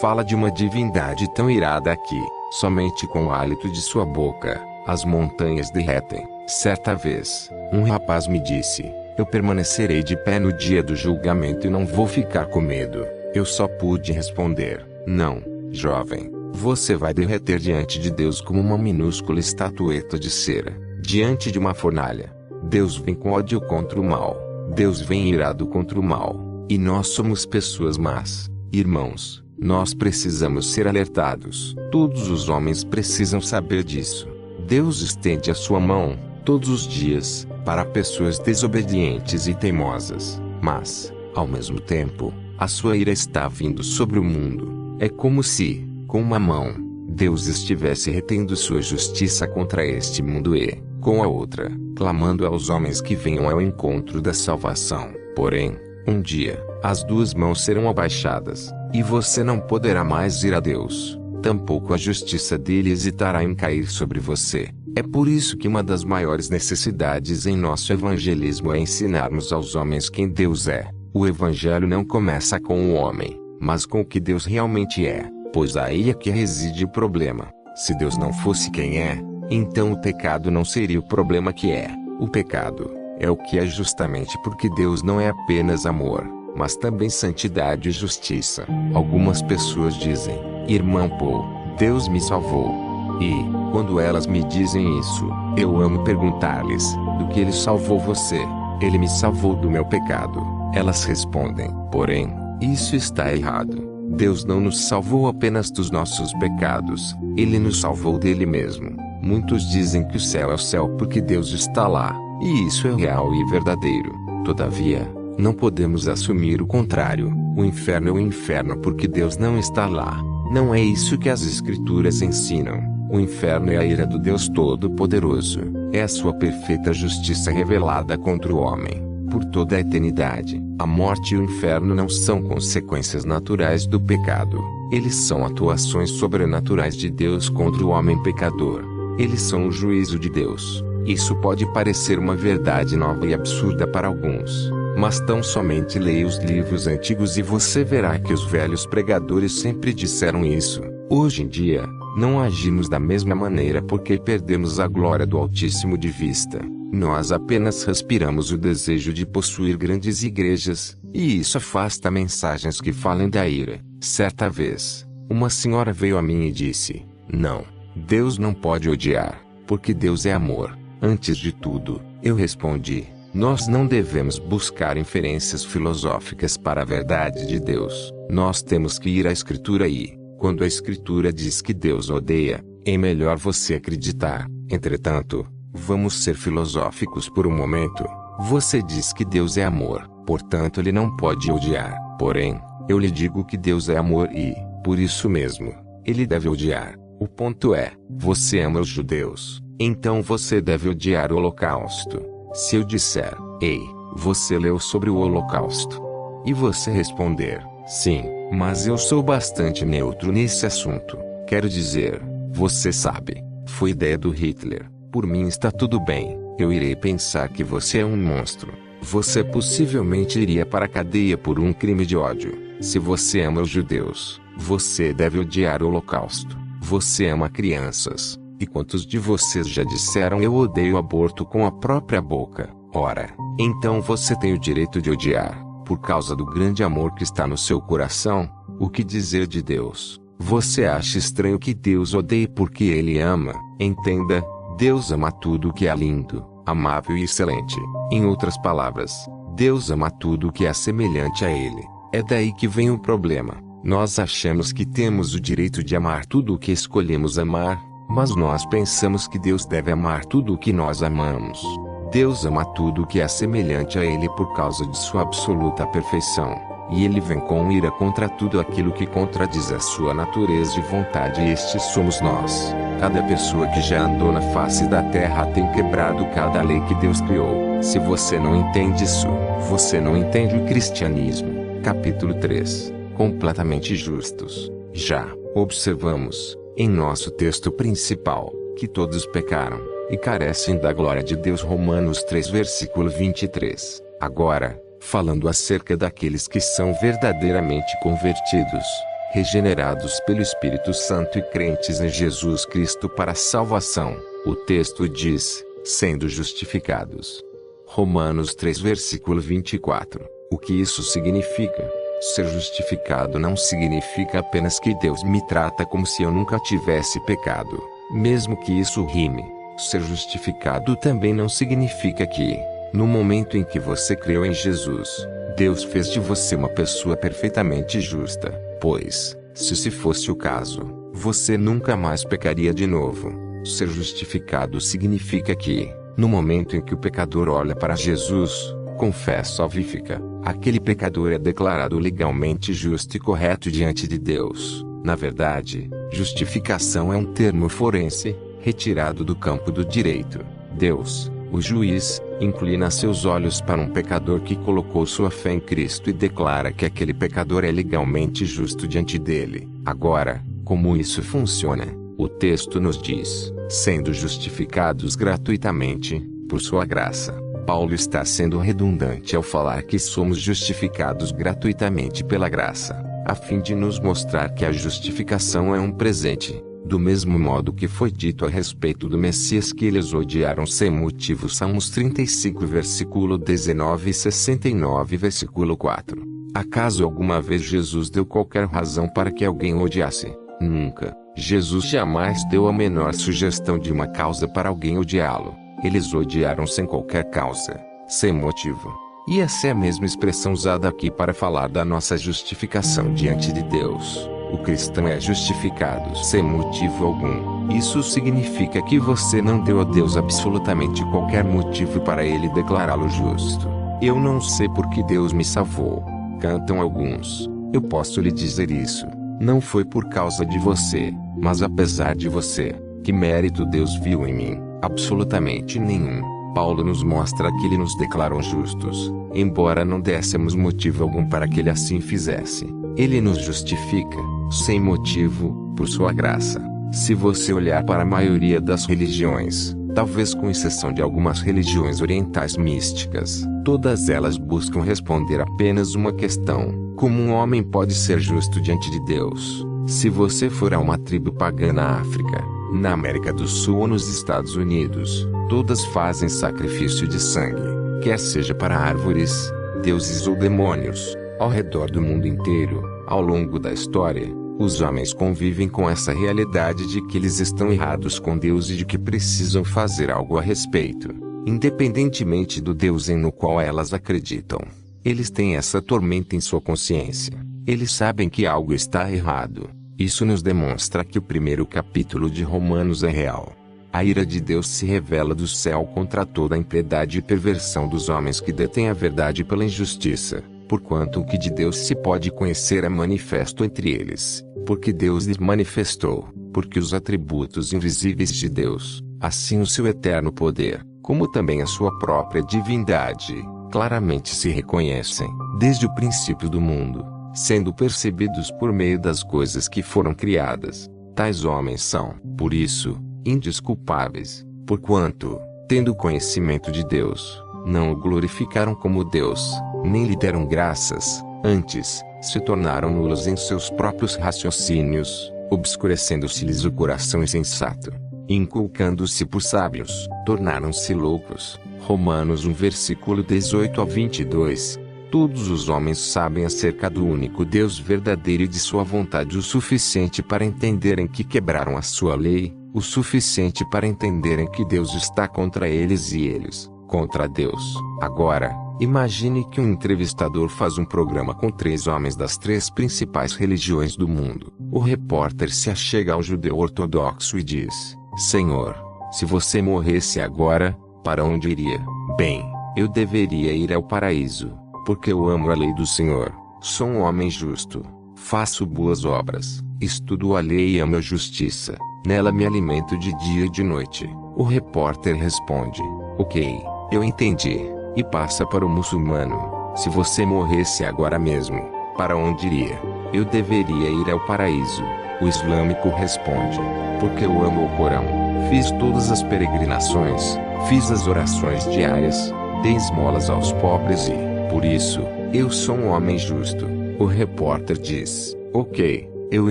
fala de uma divindade tão irada que, somente com o hálito de sua boca, as montanhas derretem. Certa vez, um rapaz me disse, eu permanecerei de pé no dia do julgamento e não vou ficar com medo. Eu só pude responder, não, jovem, você vai derreter diante de Deus como uma minúscula estatueta de cera, diante de uma fornalha. Deus vem com ódio contra o mal, Deus vem irado contra o mal, e nós somos pessoas más. Irmãos, nós precisamos ser alertados. Todos os homens precisam saber disso. Deus estende a sua mão, todos os dias, para pessoas desobedientes e teimosas. Mas, ao mesmo tempo, a sua ira está vindo sobre o mundo. É como se, com uma mão, Deus estivesse retendo sua justiça contra este mundo e, com a outra, clamando aos homens que venham ao encontro da salvação. Porém, um dia, as duas mãos serão abaixadas, e você não poderá mais ir a Deus. Tampouco a justiça dele hesitará em cair sobre você. É por isso que uma das maiores necessidades em nosso evangelismo é ensinarmos aos homens quem Deus é. O evangelho não começa com o homem, mas com o que Deus realmente é, pois aí é que reside o problema. Se Deus não fosse quem é, então o pecado não seria o problema que é. O pecado é o que é justamente porque Deus não é apenas amor, mas também santidade e justiça. Algumas pessoas dizem, irmão Paul, Deus me salvou. E, quando elas me dizem isso, eu amo perguntar-lhes, do que ele salvou você? Ele me salvou do meu pecado. Elas respondem, porém, isso está errado. Deus não nos salvou apenas dos nossos pecados, ele nos salvou dele mesmo. Muitos dizem que o céu é o céu porque Deus está lá, e isso é real e verdadeiro. Todavia, não podemos assumir o contrário. O inferno é o inferno porque Deus não está lá. Não é isso que as Escrituras ensinam. O inferno é a ira do Deus Todo-Poderoso. É a sua perfeita justiça revelada contra o homem, por toda a eternidade. A morte e o inferno não são consequências naturais do pecado. Eles são atuações sobrenaturais de Deus contra o homem pecador. Eles são o juízo de Deus. Isso pode parecer uma verdade nova e absurda para alguns, mas tão somente leia os livros antigos e você verá que os velhos pregadores sempre disseram isso. Hoje em dia, não agimos da mesma maneira porque perdemos a glória do Altíssimo de vista. Nós apenas respiramos o desejo de possuir grandes igrejas, E isso afasta mensagens que falem da ira. Certa vez, uma senhora veio a mim e disse: não, Deus não pode odiar, porque Deus é amor. Antes de tudo, eu respondi: nós não devemos buscar inferências filosóficas para a verdade de Deus. Nós temos que ir à Escritura e, quando a Escritura diz que Deus odeia, é melhor você acreditar. Entretanto, vamos ser filosóficos por um momento. Você diz que Deus é amor, portanto ele não pode odiar. Porém, eu lhe digo que Deus é amor e, por isso mesmo, ele deve odiar. O ponto é, você ama os judeus, então você deve odiar o Holocausto. Se eu disser: ei, você leu sobre o Holocausto? E você responder: sim, mas eu sou bastante neutro nesse assunto. Quero dizer, você sabe, foi ideia do Hitler. Por mim está tudo bem. Eu irei pensar que você é um monstro. Você possivelmente iria para a cadeia por um crime de ódio. Se você ama os judeus, você deve odiar o Holocausto. Você ama crianças. E quantos de vocês já disseram eu odeio aborto com a própria boca? Ora, então você tem o direito de odiar, por causa do grande amor que está no seu coração. O que dizer de Deus? Você acha estranho que Deus odeie porque Ele ama? Entenda, Deus ama tudo que é lindo, amável e excelente. Em outras palavras, Deus ama tudo que é semelhante a Ele. É daí que vem o problema. Nós achamos que temos o direito de amar tudo o que escolhemos amar, mas nós pensamos que Deus deve amar tudo o que nós amamos. Deus ama tudo o que é semelhante a Ele por causa de sua absoluta perfeição. E Ele vem com ira contra tudo aquilo que contradiz a sua natureza e vontade, e estes somos nós. Cada pessoa que já andou na face da terra tem quebrado cada lei que Deus criou. Se você não entende isso, você não entende o cristianismo. Capítulo 3. Completamente justos. Já observamos, em nosso texto principal, que todos pecaram e carecem da glória de Deus. Romanos 3 versículo 23. Agora, falando acerca daqueles que são verdadeiramente convertidos, regenerados pelo Espírito Santo e crentes em Jesus Cristo para a salvação, o texto diz: sendo justificados. Romanos 3 versículo 24. O que isso significa? Ser justificado não significa apenas que Deus me trata como se eu nunca tivesse pecado, mesmo que isso rime. Ser justificado também não significa que, no momento em que você creu em Jesus, Deus fez de você uma pessoa perfeitamente justa, pois, se fosse o caso, você nunca mais pecaria de novo. Ser justificado significa que, no momento em que o pecador olha para Jesus, confessa, salvífica, aquele pecador é declarado legalmente justo e correto diante de Deus. Na verdade, justificação é um termo forense, retirado do campo do direito. Deus, o juiz, inclina seus olhos para um pecador que colocou sua fé em Cristo e declara que aquele pecador é legalmente justo diante dele. Agora, como isso funciona? O texto nos diz: sendo justificados gratuitamente, por sua graça. Paulo está sendo redundante ao falar que somos justificados gratuitamente pela graça, a fim de nos mostrar que a justificação é um presente, do mesmo modo que foi dito a respeito do Messias que eles odiaram sem motivo. Salmos 35 versículo 19 e 69 versículo 4. Acaso alguma vez Jesus deu qualquer razão para que alguém o odiasse? Nunca. Jesus jamais deu a menor sugestão de uma causa para alguém odiá-lo. Eles odiaram sem qualquer causa, sem motivo. E essa é a mesma expressão usada aqui para falar da nossa justificação diante de Deus. O cristão é justificado sem motivo algum. Isso significa que você não deu a Deus absolutamente qualquer motivo para Ele declará-lo justo. Eu não sei por que Deus me salvou, cantam alguns. Eu posso lhe dizer isso. Não foi por causa de você, mas apesar de você. Que mérito Deus viu em mim? Absolutamente nenhum. Paulo nos mostra que Ele nos declarou justos, embora não dessemos motivo algum para que Ele assim fizesse. Ele nos justifica, sem motivo, por sua graça. Se você olhar para a maioria das religiões, talvez com exceção de algumas religiões orientais místicas, todas elas buscam responder apenas uma questão: como um homem pode ser justo diante de Deus? Se você for a uma tribo pagã na África, na América do Sul ou nos Estados Unidos, todas fazem sacrifício de sangue, quer seja para árvores, deuses ou demônios, ao redor do mundo inteiro. Ao longo da história, os homens convivem com essa realidade de que eles estão errados com Deus e de que precisam fazer algo a respeito, independentemente do Deus no qual elas acreditam. Eles têm essa tormenta em sua consciência. Eles sabem que algo está errado. Isso nos demonstra que o primeiro capítulo de Romanos é real. A ira de Deus se revela do céu contra toda a impiedade e perversão dos homens que detêm a verdade pela injustiça, porquanto o que de Deus se pode conhecer é manifesto entre eles, porque Deus lhe manifestou, porque os atributos invisíveis de Deus, assim o seu eterno poder, como também a sua própria divindade, claramente se reconhecem, desde o princípio do mundo, sendo percebidos por meio das coisas que foram criadas. Tais homens são, por isso, indesculpáveis, porquanto, tendo conhecimento de Deus, não o glorificaram como Deus, nem lhe deram graças, antes, se tornaram nulos em seus próprios raciocínios, obscurecendo-se-lhes o coração insensato, inculcando-se por sábios, tornaram-se loucos. Romanos 1 versículo 18 a 22. Todos os homens sabem acerca do único Deus verdadeiro e de sua vontade o suficiente para entenderem que quebraram a sua lei, o suficiente para entenderem que Deus está contra eles e eles, contra Deus. Agora, imagine que um entrevistador faz um programa com 3 homens das 3 principais religiões do mundo. O repórter se achega ao judeu ortodoxo e diz: Senhor, se você morresse agora, para onde iria? Bem, eu deveria ir ao paraíso, porque eu amo a lei do Senhor, sou um homem justo, faço boas obras, estudo a lei e amo a justiça, nela me alimento de dia e de noite. O repórter responde: Ok, eu entendi. E passa para o muçulmano: se você morresse agora mesmo, para onde iria? Eu deveria ir ao paraíso. O islâmico responde: porque eu amo o Corão, fiz todas as peregrinações, fiz as orações diárias, dei esmolas aos pobres e, por isso, eu sou um homem justo. O repórter diz: Ok, eu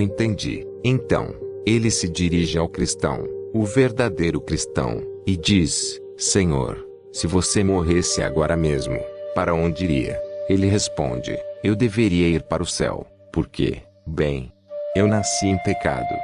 entendi. Então, ele se dirige ao cristão, o verdadeiro cristão, e diz: Senhor, se você morresse agora mesmo, para onde iria? Ele responde: eu deveria ir para o céu, porque, bem, eu nasci em pecado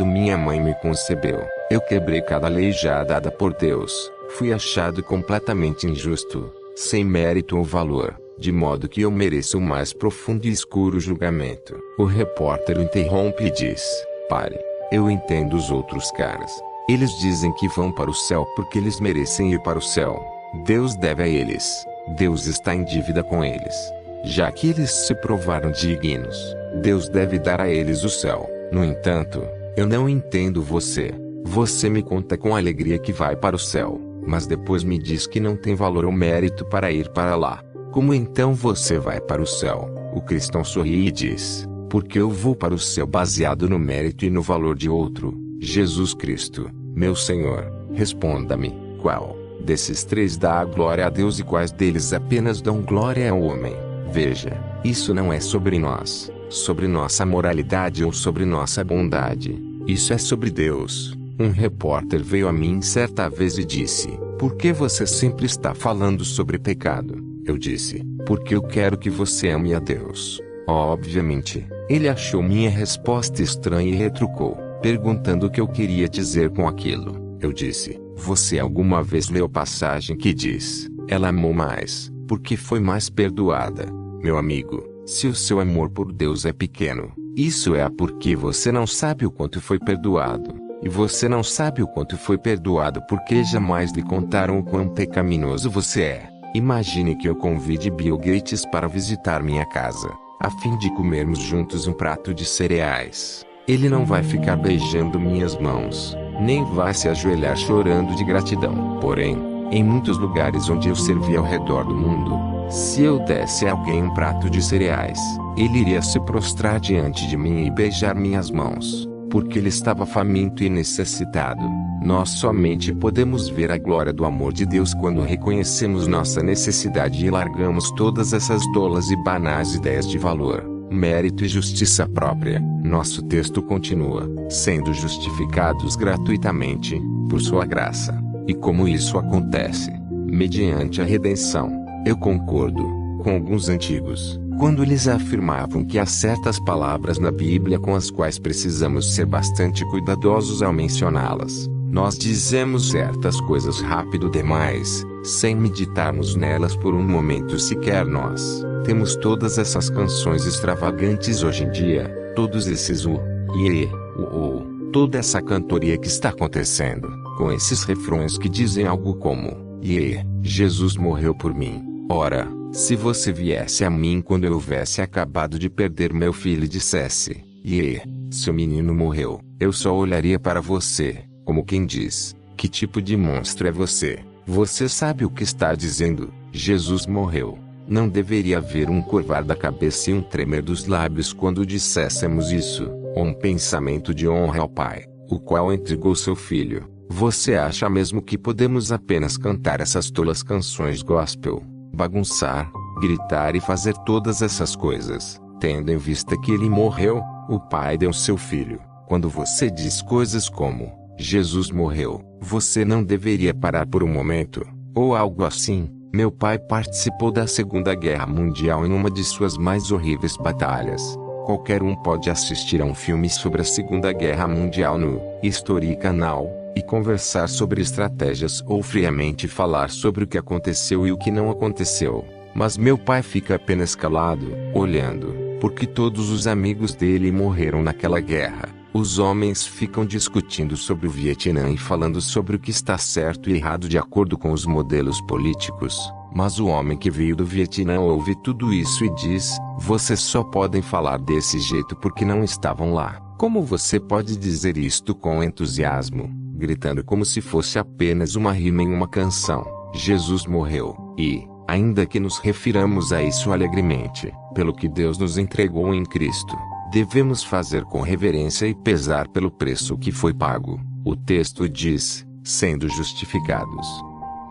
minha mãe me concebeu, eu quebrei cada lei já dada por Deus, fui achado completamente injusto, sem mérito ou valor, de modo que eu mereço o mais profundo e escuro julgamento. O repórter o interrompe e diz: pare, eu entendo os outros caras. Eles dizem que vão para o céu porque eles merecem ir para o céu. Deus deve a eles. Deus está em dívida com eles. Já que eles se provaram dignos, Deus deve dar a eles o céu. No entanto, eu não entendo você. Você me conta com alegria que vai para o céu, mas depois me diz que não tem valor ou mérito para ir para lá. Como então você vai para o céu? O cristão sorri e diz: porque eu vou para o céu baseado no mérito e no valor de outro, Jesus Cristo, meu Senhor. Responda-me, qual desses 3 dá a glória a Deus e quais deles apenas dão glória ao homem? Veja, isso não é sobre nós, sobre nossa moralidade ou sobre nossa bondade. Isso é sobre Deus. Um repórter veio a mim certa vez e disse: por que você sempre está falando sobre pecado? Eu disse: porque eu quero que você ame a Deus. Obviamente, ele achou minha resposta estranha e retrucou, perguntando o que eu queria dizer com aquilo. Eu disse: você alguma vez leu passagem que diz: ela amou mais, porque foi mais perdoada? Meu amigo, se o seu amor por Deus é pequeno, isso é porque você não sabe o quanto foi perdoado. E você não sabe o quanto foi perdoado porque jamais lhe contaram o quão pecaminoso você é. Imagine que eu convide Bill Gates para visitar minha casa, a fim de comermos juntos um prato de cereais. Ele não vai ficar beijando minhas mãos, nem vai se ajoelhar chorando de gratidão. Porém, em muitos lugares onde eu servi ao redor do mundo, se eu desse a alguém um prato de cereais, ele iria se prostrar diante de mim e beijar minhas mãos, porque ele estava faminto e necessitado. Nós somente podemos ver a glória do amor de Deus quando reconhecemos nossa necessidade e largamos todas essas tolas e banais ideias de valor, mérito e justiça própria. Nosso texto continua: sendo justificados gratuitamente, por sua graça. E como isso acontece? Mediante a redenção. Eu concordo. com alguns antigos, quando eles afirmavam que há certas palavras na Bíblia com as quais precisamos ser bastante cuidadosos ao mencioná-las. Nós dizemos certas coisas rápido demais, sem meditarmos nelas por um momento sequer. Nós temos todas essas canções extravagantes hoje em dia, todos esses toda essa cantoria que está acontecendo, com esses refrões que dizem algo como: Jesus morreu por mim. Ora, se você viesse a mim quando eu houvesse acabado de perder meu filho e dissesse: seu menino morreu, eu só olharia para você, como quem diz: que tipo de monstro é você? Você sabe o que está dizendo? Jesus morreu. Não deveria haver um curvar da cabeça e um tremer dos lábios quando disséssemos isso, ou um pensamento de honra ao Pai, o qual entregou seu filho. Você acha mesmo que podemos apenas cantar essas tolas canções gospel, bagunçar, gritar e fazer todas essas coisas, tendo em vista que ele morreu, o Pai deu seu filho? Quando você diz coisas como: Jesus morreu, você não deveria parar por um momento, ou algo assim. Meu pai participou da Segunda Guerra Mundial em uma de suas mais horríveis batalhas. Qualquer um pode assistir a um filme sobre a Segunda Guerra Mundial no History Canal, e conversar sobre estratégias ou friamente falar sobre o que aconteceu e o que não aconteceu. Mas meu pai fica apenas calado, olhando, porque todos os amigos dele morreram naquela guerra. Os homens ficam discutindo sobre o Vietnã e falando sobre o que está certo e errado de acordo com os modelos políticos. Mas o homem que veio do Vietnã ouve tudo isso e diz: vocês só podem falar desse jeito porque não estavam lá. Como você pode dizer isto com entusiasmo, gritando como se fosse apenas uma rima em uma canção? Jesus morreu, e, ainda que nos refiramos a isso alegremente, pelo que Deus nos entregou em Cristo, devemos fazer com reverência e pesar pelo preço que foi pago. O texto diz: sendo justificados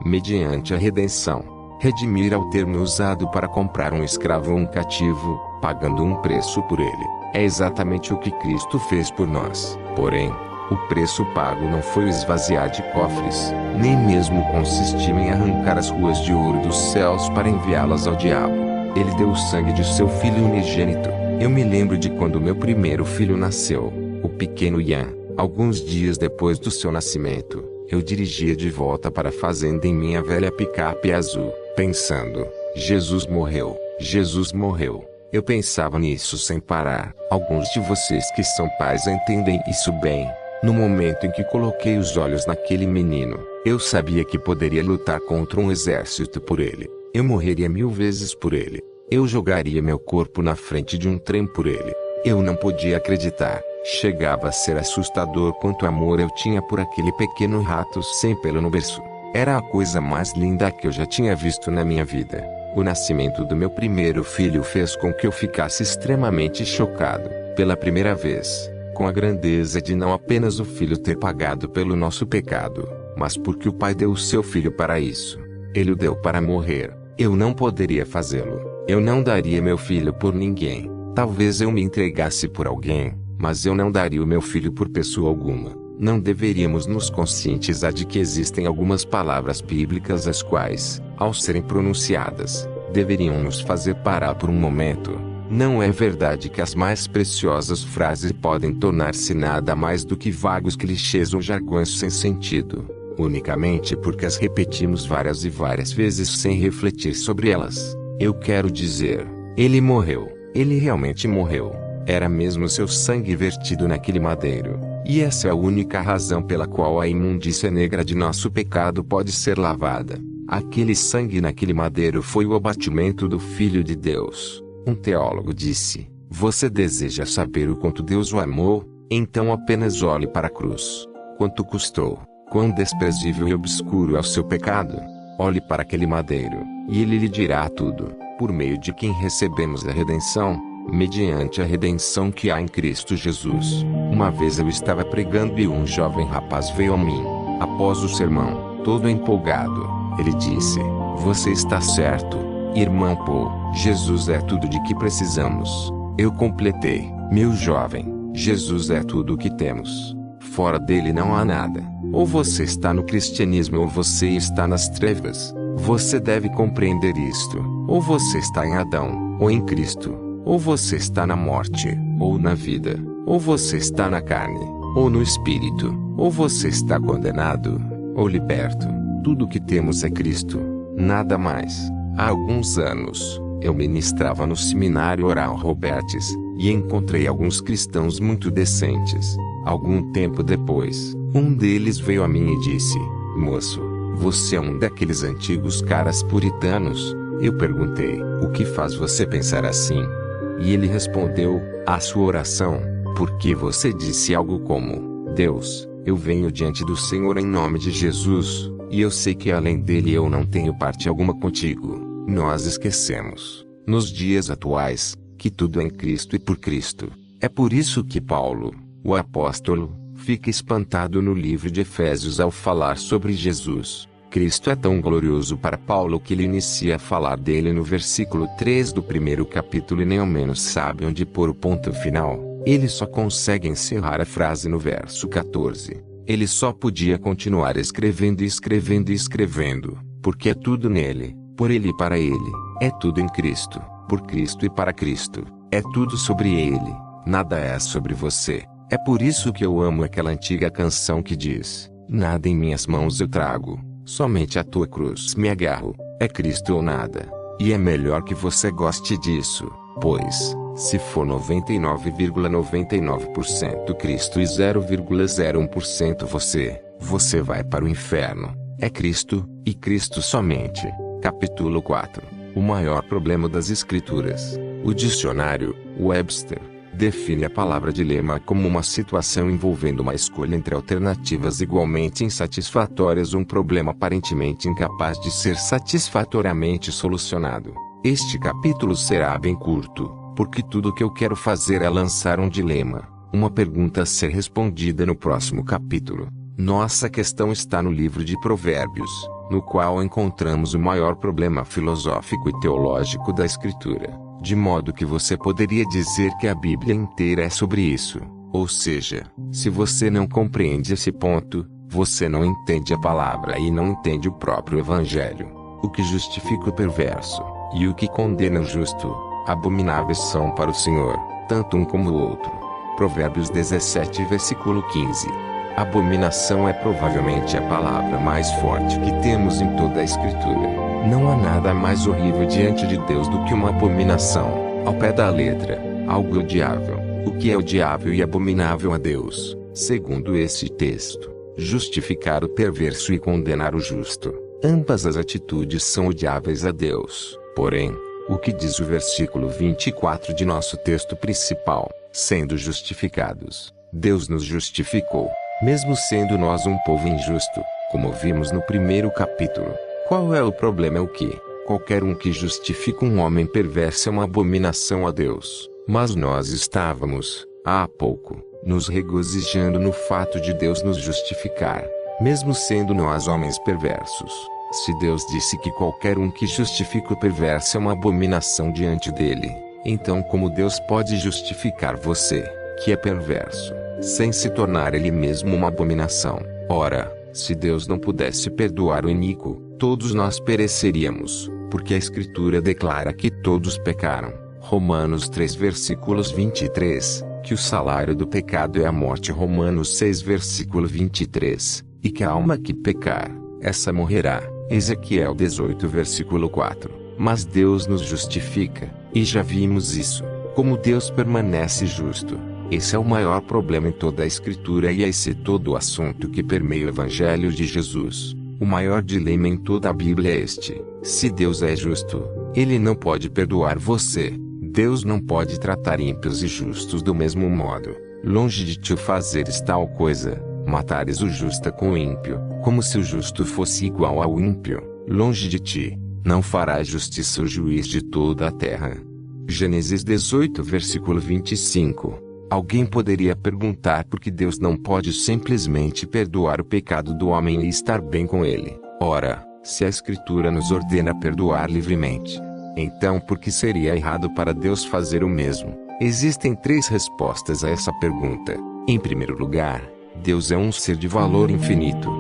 mediante a redenção. Redimir é o termo usado para comprar um escravo ou um cativo, pagando um preço por ele. É exatamente o que Cristo fez por nós. Porém, o preço pago não foi o esvaziar de cofres, nem mesmo consistiu em arrancar as ruas de ouro dos céus para enviá-las ao diabo. Ele deu o sangue de seu filho unigênito. Eu me lembro de quando meu primeiro filho nasceu, o pequeno Ian. Alguns dias depois do seu nascimento, eu dirigia de volta para a fazenda em minha velha picape azul, pensando: Jesus morreu, Jesus morreu. Eu pensava nisso sem parar. Alguns de vocês que são pais entendem isso bem. No momento em que coloquei os olhos naquele menino, eu sabia que poderia lutar contra um exército por ele. Eu morreria 1000 vezes por ele. Eu jogaria meu corpo na frente de um trem por ele. Eu não podia acreditar. Chegava a ser assustador quanto amor eu tinha por aquele pequeno rato sem pelo no berço. Era a coisa mais linda que eu já tinha visto na minha vida. O nascimento do meu primeiro filho fez com que eu ficasse extremamente chocado, pela primeira vez, com a grandeza de não apenas o filho ter pagado pelo nosso pecado, mas porque o Pai deu o seu filho para isso. Ele o deu para morrer. Eu não poderia fazê-lo. Eu não daria meu filho por ninguém. Talvez eu me entregasse por alguém, mas eu não daria o meu filho por pessoa alguma. Não deveríamos nos conscientizar de que existem algumas palavras bíblicas as quais, ao serem pronunciadas, deveriam nos fazer parar por um momento? Não é verdade que as mais preciosas frases podem tornar-se nada mais do que vagos clichês ou jargões sem sentido, unicamente porque as repetimos várias e várias vezes sem refletir sobre elas? Eu quero dizer, ele morreu. Ele realmente morreu. Era mesmo seu sangue vertido naquele madeiro. E essa é a única razão pela qual a imundícia negra de nosso pecado pode ser lavada. Aquele sangue naquele madeiro foi o abatimento do Filho de Deus. Um teólogo disse: você deseja saber o quanto Deus o amou? Então apenas olhe para a cruz. Quanto custou? Quão desprezível e obscuro é o seu pecado? Olhe para aquele madeiro, e ele lhe dirá tudo. Por meio de quem recebemos a redenção, mediante a redenção que há em Cristo Jesus. Uma vez eu estava pregando e um jovem rapaz veio a mim. Após o sermão, todo empolgado, ele disse: você está certo, irmão Paul, Jesus é tudo de que precisamos. Eu completei: meu jovem, Jesus é tudo o que temos. Fora dele não há nada. Ou você está no cristianismo ou você está nas trevas. Você deve compreender isto. Ou você está em Adão, ou em Cristo. Ou você está na morte, ou na vida. Ou você está na carne, ou no espírito. Ou você está condenado, ou liberto. Tudo o que temos é Cristo. Nada mais. Há alguns anos, eu ministrava no seminário Oral Roberts, e encontrei alguns cristãos muito decentes. Algum tempo depois, um deles veio a mim e disse: "Moço, você é um daqueles antigos caras puritanos?" Eu perguntei: "O que faz você pensar assim?" E ele respondeu: "A sua oração, porque você disse algo como: Deus, eu venho diante do Senhor em nome de Jesus, e eu sei que além dele eu não tenho parte alguma contigo." Nós esquecemos, nos dias atuais, que tudo é em Cristo e por Cristo. É por isso que Paulo, o apóstolo, fica espantado no livro de Efésios ao falar sobre Jesus. Cristo é tão glorioso para Paulo que ele inicia a falar dele no versículo 3 do primeiro capítulo e nem ao menos sabe onde pôr o ponto final. Ele só consegue encerrar a frase no verso 14. Ele só podia continuar escrevendo e escrevendo e escrevendo, porque é tudo nele, por ele e para ele. É tudo em Cristo, por Cristo e para Cristo. É tudo sobre ele, nada é sobre você. É por isso que eu amo aquela antiga canção que diz: "Nada em minhas mãos eu trago, somente a tua cruz me agarro, é Cristo ou nada." E é melhor que você goste disso, pois, se for 99,99% Cristo e 0,01% você vai para o inferno. É Cristo, e Cristo somente. Capítulo 4. O maior problema das Escrituras. O dicionário, Webster, define a palavra dilema como uma situação envolvendo uma escolha entre alternativas igualmente insatisfatórias ou um problema aparentemente incapaz de ser satisfatoriamente solucionado. Este capítulo será bem curto, porque tudo o que eu quero fazer é lançar um dilema, uma pergunta a ser respondida no próximo capítulo. Nossa questão está no livro de Provérbios, no qual encontramos o maior problema filosófico e teológico da Escritura, de modo que você poderia dizer que a Bíblia inteira é sobre isso. Ou seja, se você não compreende esse ponto, você não entende a palavra e não entende o próprio Evangelho. O que justifica o perverso, e o que condena o justo, abomináveis são para o Senhor, tanto um como o outro. Provérbios 17, versículo 15. Abominação é provavelmente a palavra mais forte que temos em toda a Escritura. Não há nada mais horrível diante de Deus do que uma abominação. Ao pé da letra, algo odiável. O que é odiável e abominável a Deus, segundo esse texto? Justificar o perverso e condenar o justo. Ambas as atitudes são odiáveis a Deus. Porém, o que diz o versículo 24 de nosso texto principal? Sendo justificados, Deus nos justificou, mesmo sendo nós um povo injusto, como vimos no primeiro capítulo. Qual é o problema? É o que qualquer um que justifica um homem perverso é uma abominação a Deus. Mas nós estávamos, há pouco, nos regozijando no fato de Deus nos justificar, mesmo sendo nós homens perversos. Se Deus disse que qualquer um que justifica o perverso é uma abominação diante dele, então como Deus pode justificar você, que é perverso, sem se tornar ele mesmo uma abominação? Ora, se Deus não pudesse perdoar o iníquo, todos nós pereceríamos, porque a Escritura declara que todos pecaram. Romanos 3 versículos 23, que o salário do pecado é a morte. Romanos 6 versículo 23, e que a alma que pecar, essa morrerá. Ezequiel 18 versículo 4. Mas Deus nos justifica, e já vimos isso, como Deus permanece justo. Esse é o maior problema em toda a Escritura e esse é todo o assunto que permeia o Evangelho de Jesus. O maior dilema em toda a Bíblia é este: se Deus é justo, Ele não pode perdoar você. Deus não pode tratar ímpios e justos do mesmo modo. Longe de te fazeres tal coisa, matares o justo com o ímpio, como se o justo fosse igual ao ímpio. Longe de ti, não farás justiça o juiz de toda a terra. Gênesis 18 versículo 25. Alguém poderia perguntar por que Deus não pode simplesmente perdoar o pecado do homem e estar bem com ele. Ora, se a Escritura nos ordena perdoar livremente, então por que seria errado para Deus fazer o mesmo? Existem 3 respostas a essa pergunta. Em primeiro lugar, Deus é um ser de valor infinito.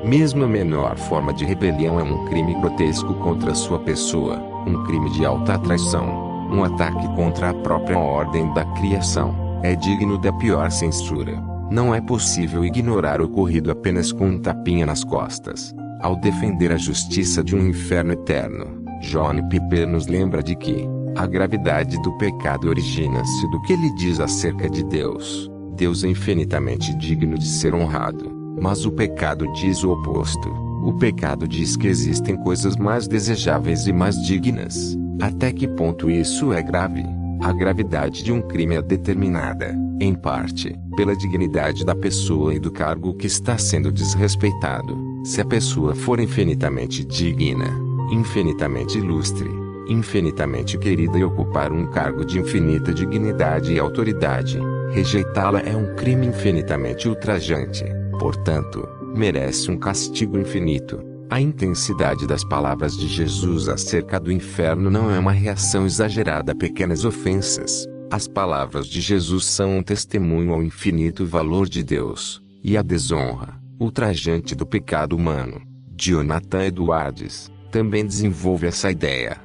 Mesmo a menor forma de rebelião é um crime grotesco contra sua pessoa, um crime de alta traição, um ataque contra a própria ordem da criação. É digno da pior censura. Não é possível ignorar o ocorrido apenas com um tapinha nas costas. Ao defender a justiça de um inferno eterno, John Piper nos lembra de que a gravidade do pecado origina-se do que ele diz acerca de Deus. Deus é infinitamente digno de ser honrado, mas o pecado diz o oposto. O pecado diz que existem coisas mais desejáveis e mais dignas. Até que ponto isso é grave? A gravidade de um crime é determinada, em parte, pela dignidade da pessoa e do cargo que está sendo desrespeitado. Se a pessoa for infinitamente digna, infinitamente ilustre, infinitamente querida e ocupar um cargo de infinita dignidade e autoridade, rejeitá-la é um crime infinitamente ultrajante. Portanto, merece um castigo infinito. A intensidade das palavras de Jesus acerca do inferno não é uma reação exagerada a pequenas ofensas. As palavras de Jesus são um testemunho ao infinito valor de Deus, e a desonra ultrajante do pecado humano. Jonathan Edwards também desenvolve essa ideia.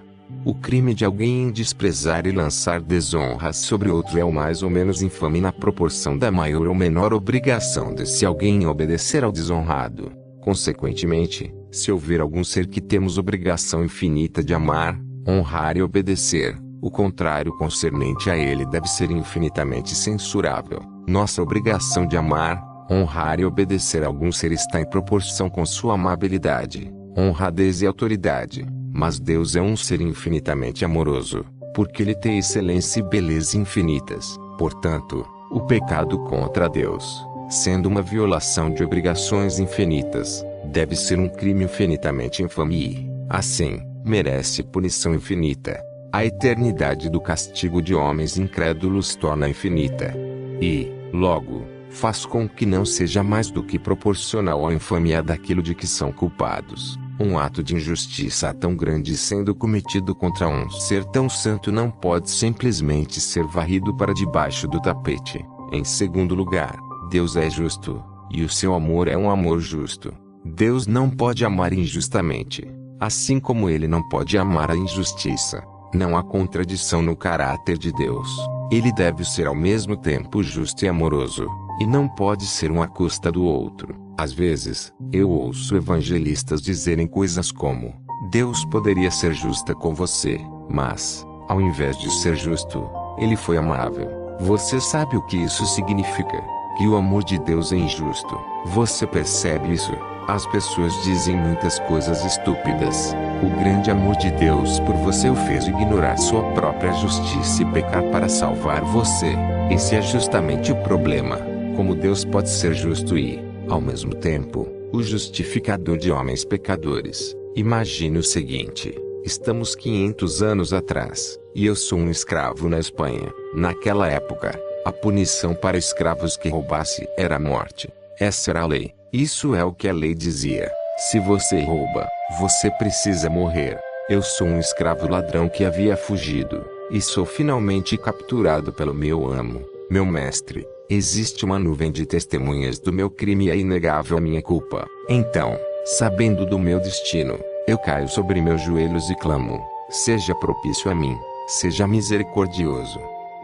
O crime de alguém desprezar e lançar desonra sobre outro é o mais ou menos infame na proporção da maior ou menor obrigação desse alguém obedecer ao desonrado. Consequentemente, se houver algum ser que temos obrigação infinita de amar, honrar e obedecer, o contrário concernente a ele deve ser infinitamente censurável. Nossa obrigação de amar, honrar e obedecer a algum ser está em proporção com sua amabilidade, honradez e autoridade. Mas Deus é um ser infinitamente amoroso, porque ele tem excelência e beleza infinitas. Portanto, o pecado contra Deus, sendo uma violação de obrigações infinitas, deve ser um crime infinitamente infame e, assim, merece punição infinita. A eternidade do castigo de homens incrédulos torna infinita. E, logo, faz com que não seja mais do que proporcional à infâmia daquilo de que são culpados. Um ato de injustiça tão grande sendo cometido contra um ser tão santo não pode simplesmente ser varrido para debaixo do tapete. Em segundo lugar, Deus é justo, e o seu amor é um amor justo. Deus não pode amar injustamente, assim como ele não pode amar a injustiça. Não há contradição no caráter de Deus. Ele deve ser ao mesmo tempo justo e amoroso, e não pode ser um à custa do outro. Às vezes, eu ouço evangelistas dizerem coisas como: Deus poderia ser justa com você, mas, ao invés de ser justo, ele foi amável. Você sabe o que isso significa? Que o amor de Deus é injusto. Você percebe isso? As pessoas dizem muitas coisas estúpidas. O grande amor de Deus por você o fez ignorar sua própria justiça e pecar para salvar você. Esse é justamente o problema. Como Deus pode ser justo e, ao mesmo tempo, o justificador de homens pecadores? Imagine o seguinte: estamos 500 anos atrás, e eu sou um escravo na Espanha. Naquela época, a punição para escravos que roubasse era a morte. Essa era a lei. Isso é o que a lei dizia. Se você rouba, você precisa morrer. Eu sou um escravo ladrão que havia fugido, e sou finalmente capturado pelo meu amo, meu mestre. Existe uma nuvem de testemunhas do meu crime e é inegável a minha culpa. Então, sabendo do meu destino, eu caio sobre meus joelhos e clamo: seja propício a mim, seja misericordioso.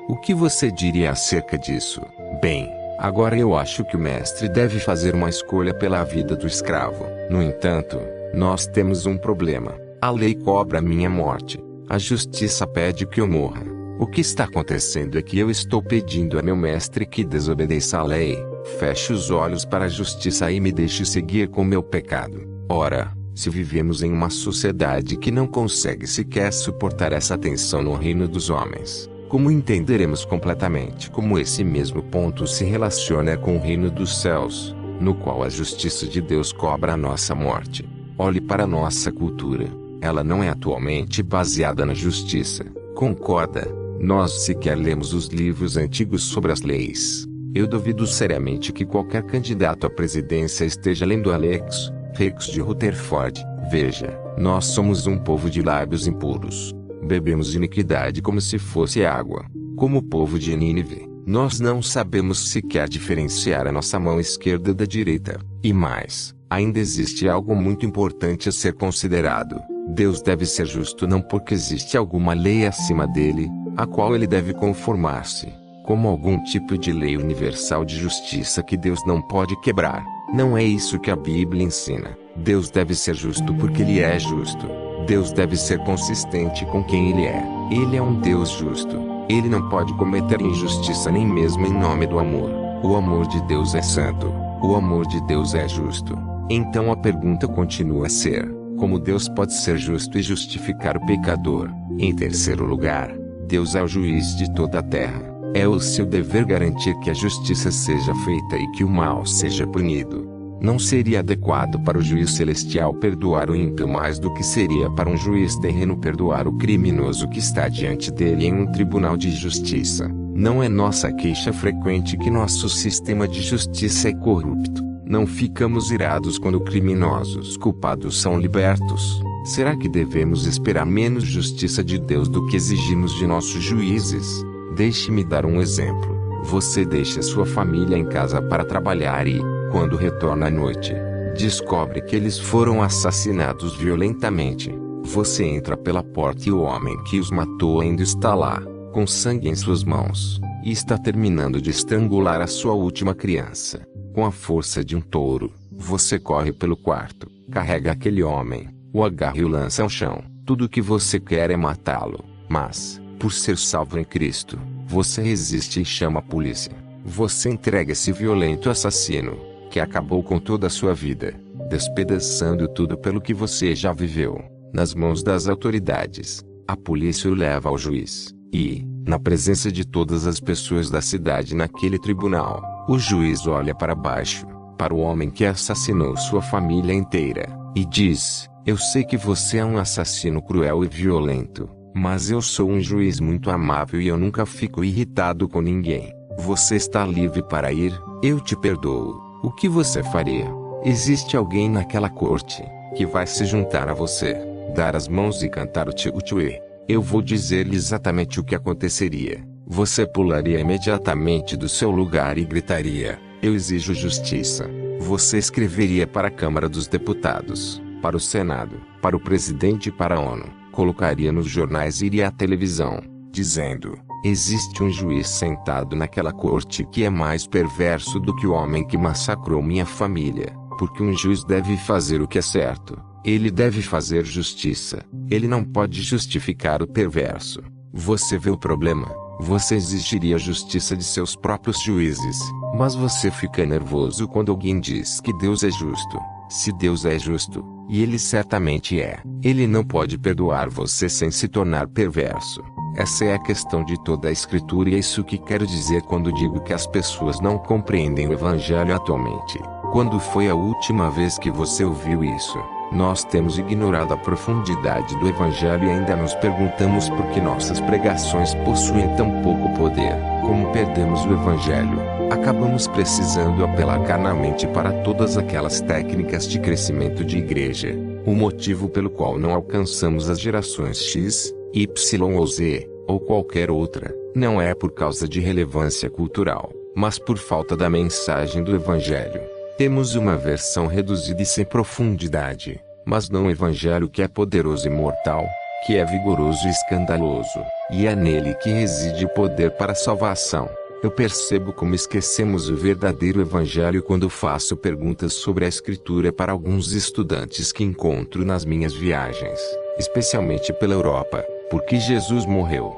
O que você diria acerca disso? Bem, agora eu acho que o mestre deve fazer uma escolha pela vida do escravo. No entanto, nós temos um problema. A lei cobra minha morte. A justiça pede que eu morra. O que está acontecendo é que eu estou pedindo a meu mestre que desobedeça a lei, feche os olhos para a justiça e me deixe seguir com meu pecado. Ora, se vivemos em uma sociedade que não consegue sequer suportar essa tensão no reino dos homens, como entenderemos completamente como esse mesmo ponto se relaciona com o reino dos céus, no qual a justiça de Deus cobra a nossa morte? Olhe para a nossa cultura. Ela não é atualmente baseada na justiça. Concorda? Nós sequer lemos os livros antigos sobre as leis. Eu duvido seriamente que qualquer candidato à presidência esteja lendo a Lex Rex de Rutherford. Veja, nós somos um povo de lábios impuros. Bebemos iniquidade como se fosse água. Como o povo de Nínive, nós não sabemos sequer diferenciar a nossa mão esquerda da direita. E mais, ainda existe algo muito importante a ser considerado. Deus deve ser justo não porque existe alguma lei acima dele, a qual ele deve conformar-se, como algum tipo de lei universal de justiça que Deus não pode quebrar. Não é isso que a Bíblia ensina. Deus deve ser justo porque ele é justo. Deus deve ser consistente com quem ele é. Ele é um Deus justo. Ele não pode cometer injustiça nem mesmo em nome do amor. O amor de Deus é santo. O amor de Deus é justo. Então a pergunta continua a ser: como Deus pode ser justo e justificar o pecador? Em terceiro lugar, Deus é o juiz de toda a terra. É o seu dever garantir que a justiça seja feita e que o mal seja punido. Não seria adequado para o juiz celestial perdoar o ímpio mais do que seria para um juiz terreno perdoar o criminoso que está diante dele em um tribunal de justiça. Não é nossa queixa frequente que nosso sistema de justiça é corrupto. Não ficamos irados quando criminosos culpados são libertos. Será que devemos esperar menos justiça de Deus do que exigimos de nossos juízes? Deixe-me dar um exemplo. Você deixa sua família em casa para trabalhar e, quando retorna à noite, descobre que eles foram assassinados violentamente. Você entra pela porta e o homem que os matou ainda está lá, com sangue em suas mãos, e está terminando de estrangular a sua última criança. Com a força de um touro, você corre pelo quarto, carrega aquele homem, o agarra e o lança ao chão. Tudo o que você quer é matá-lo, mas, por ser salvo em Cristo, você resiste e chama a polícia. Você entrega esse violento assassino, que acabou com toda a sua vida, despedaçando tudo pelo que você já viveu, nas mãos das autoridades. A polícia o leva ao juiz, e, na presença de todas as pessoas da cidade naquele tribunal, o juiz olha para baixo, para o homem que assassinou sua família inteira, e diz: eu sei que você é um assassino cruel e violento, mas eu sou um juiz muito amável e eu nunca fico irritado com ninguém. Você está livre para ir, eu te perdoo. O que você faria? Existe alguém naquela corte, que vai se juntar a você, dar as mãos e cantar o tchutchuê. Eu vou dizer-lhe exatamente o que aconteceria. Você pularia imediatamente do seu lugar e gritaria: eu exijo justiça. Você escreveria para a Câmara dos Deputados, para o Senado, para o presidente e para a ONU. Colocaria nos jornais e iria à televisão, dizendo: existe um juiz sentado naquela corte que é mais perverso do que o homem que massacrou minha família, porque um juiz deve fazer o que é certo. Ele deve fazer justiça. Ele não pode justificar o perverso. Você vê o problema? Você exigiria a justiça de seus próprios juízes, mas você fica nervoso quando alguém diz que Deus é justo. Se Deus é justo, e ele certamente é, ele não pode perdoar você sem se tornar perverso. Essa é a questão de toda a Escritura e é isso que quero dizer quando digo que as pessoas não compreendem o Evangelho atualmente. Quando foi a última vez que você ouviu isso? Nós temos ignorado a profundidade do Evangelho e ainda nos perguntamos por que nossas pregações possuem tão pouco poder. Como perdemos o Evangelho, acabamos precisando apelar carnalmente para todas aquelas técnicas de crescimento de igreja. O motivo pelo qual não alcançamos as gerações X, Y ou Z, ou qualquer outra, não é por causa de relevância cultural, mas por falta da mensagem do Evangelho. Temos uma versão reduzida e sem profundidade, mas não um Evangelho que é poderoso e mortal, que é vigoroso e escandaloso, e é nele que reside o poder para a salvação. Eu percebo como esquecemos o verdadeiro Evangelho quando faço perguntas sobre a Escritura para alguns estudantes que encontro nas minhas viagens, especialmente pela Europa. Por que Jesus morreu?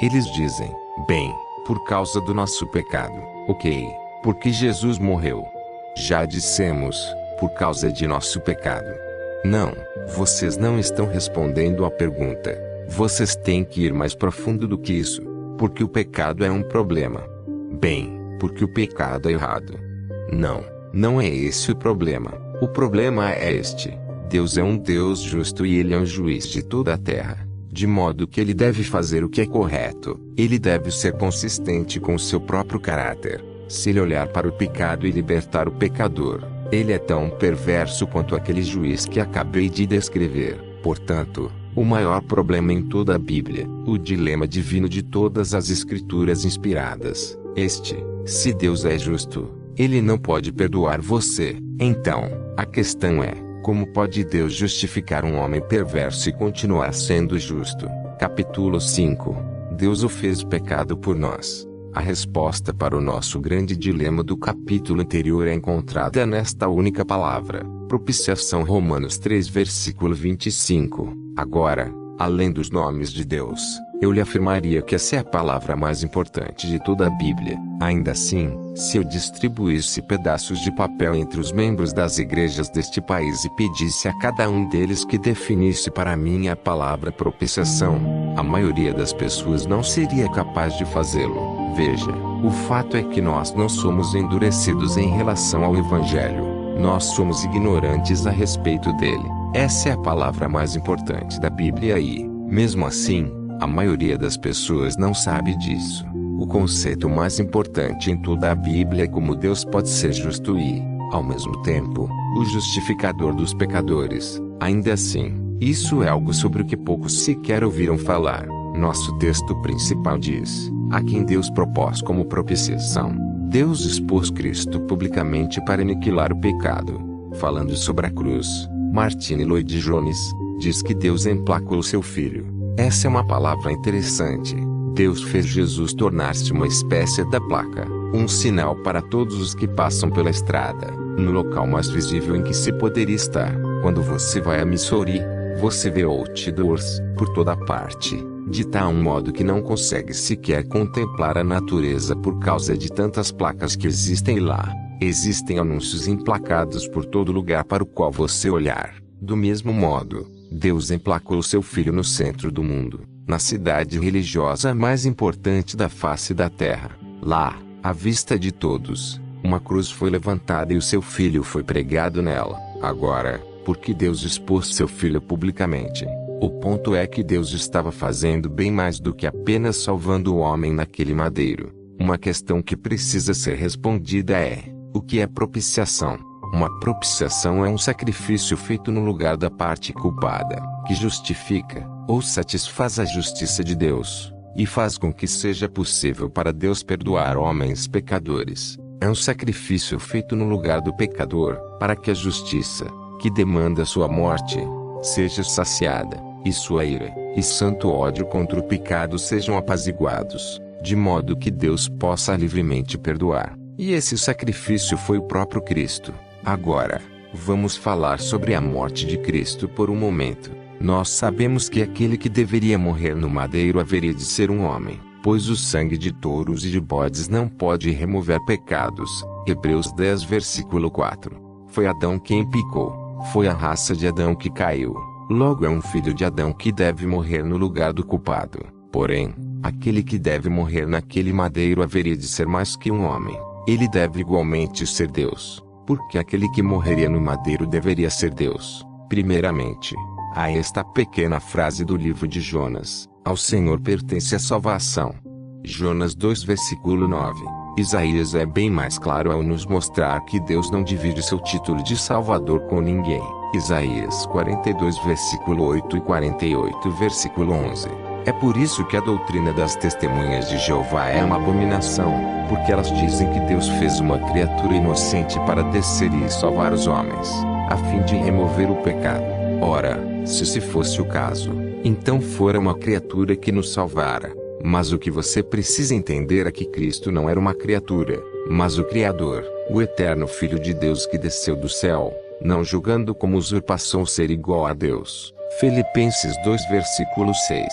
Eles dizem: bem, por causa do nosso pecado. Ok, por que Jesus morreu? Já dissemos, por causa de nosso pecado. Não, vocês não estão respondendo à pergunta. Vocês têm que ir mais profundo do que isso. Porque o pecado é um problema. Bem, porque o pecado é errado. Não, não é esse o problema. O problema é este: Deus é um Deus justo e Ele é um juiz de toda a terra. De modo que Ele deve fazer o que é correto. Ele deve ser consistente com o seu próprio caráter. Se ele olhar para o pecado e libertar o pecador, ele é tão perverso quanto aquele juiz que acabei de descrever. Portanto, o maior problema em toda a Bíblia, o dilema divino de todas as Escrituras inspiradas, se Deus é justo, Ele não pode perdoar você. Então, a questão é: como pode Deus justificar um homem perverso e continuar sendo justo? Capítulo 5. Deus o fez pecado por nós. A resposta para o nosso grande dilema do capítulo anterior é encontrada nesta única palavra: propiciação. Romanos 3 versículo 25. Agora, além dos nomes de Deus, eu lhe afirmaria que essa é a palavra mais importante de toda a Bíblia. Ainda assim, se eu distribuísse pedaços de papel entre os membros das igrejas deste país e pedisse a cada um deles que definisse para mim a palavra propiciação, a maioria das pessoas não seria capaz de fazê-lo. Veja, o fato é que nós não somos endurecidos em relação ao Evangelho. Nós somos ignorantes a respeito dele. Essa é a palavra mais importante da Bíblia e, mesmo assim, a maioria das pessoas não sabe disso. O conceito mais importante em toda a Bíblia é como Deus pode ser justo e, ao mesmo tempo, o justificador dos pecadores. Ainda assim, isso é algo sobre o que poucos sequer ouviram falar. Nosso texto principal diz: a quem Deus propôs como propiciação. Deus expôs Cristo publicamente para aniquilar o pecado. Falando sobre a cruz, Martin Lloyd-Jones diz que Deus emplacou seu Filho. Essa é uma palavra interessante. Deus fez Jesus tornar-se uma espécie da placa, um sinal para todos os que passam pela estrada, no local mais visível em que se poderia estar. Quando você vai a Missouri, você vê outdoors por toda parte, de tal modo que não consegue sequer contemplar a natureza por causa de tantas placas que existem lá. Existem anúncios emplacados por todo lugar para o qual você olhar. Do mesmo modo, Deus emplacou seu Filho no centro do mundo, na cidade religiosa mais importante da face da terra. Lá, à vista de todos, uma cruz foi levantada e o seu Filho foi pregado nela. Agora, por que Deus expôs seu Filho publicamente? O ponto é que Deus estava fazendo bem mais do que apenas salvando o homem naquele madeiro. Uma questão que precisa ser respondida é: o que é propiciação? Uma propiciação é um sacrifício feito no lugar da parte culpada, que justifica, ou satisfaz a justiça de Deus, e faz com que seja possível para Deus perdoar homens pecadores. É um sacrifício feito no lugar do pecador, para que a justiça, que demanda sua morte, seja saciada, e sua ira, e santo ódio contra o pecado sejam apaziguados, de modo que Deus possa livremente perdoar. E esse sacrifício foi o próprio Cristo. Agora, vamos falar sobre a morte de Cristo por um momento. Nós sabemos que aquele que deveria morrer no madeiro haveria de ser um homem, pois o sangue de touros e de bodes não pode remover pecados. Hebreus 10 versículo 4. Foi Adão quem pecou. Foi a raça de Adão que caiu. Logo é um filho de Adão que deve morrer no lugar do culpado. Porém, aquele que deve morrer naquele madeiro haveria de ser mais que um homem. Ele deve igualmente ser Deus. Porque aquele que morreria no madeiro deveria ser Deus. Primeiramente, há esta pequena frase do livro de Jonas: ao Senhor pertence a salvação. Jonas 2 versículo 9. Isaías é bem mais claro ao nos mostrar que Deus não divide seu título de Salvador com ninguém. Isaías 42 versículo 8 e 48 versículo 11. É por isso que a doutrina das testemunhas de Jeová é uma abominação, porque elas dizem que Deus fez uma criatura inocente para descer e salvar os homens, a fim de remover o pecado. Ora, se fosse o caso, então fora uma criatura que nos salvara. Mas o que você precisa entender é que Cristo não era uma criatura, mas o Criador, o eterno Filho de Deus que desceu do céu, não julgando como usurpação ser igual a Deus. Filipenses 2 versículo 6.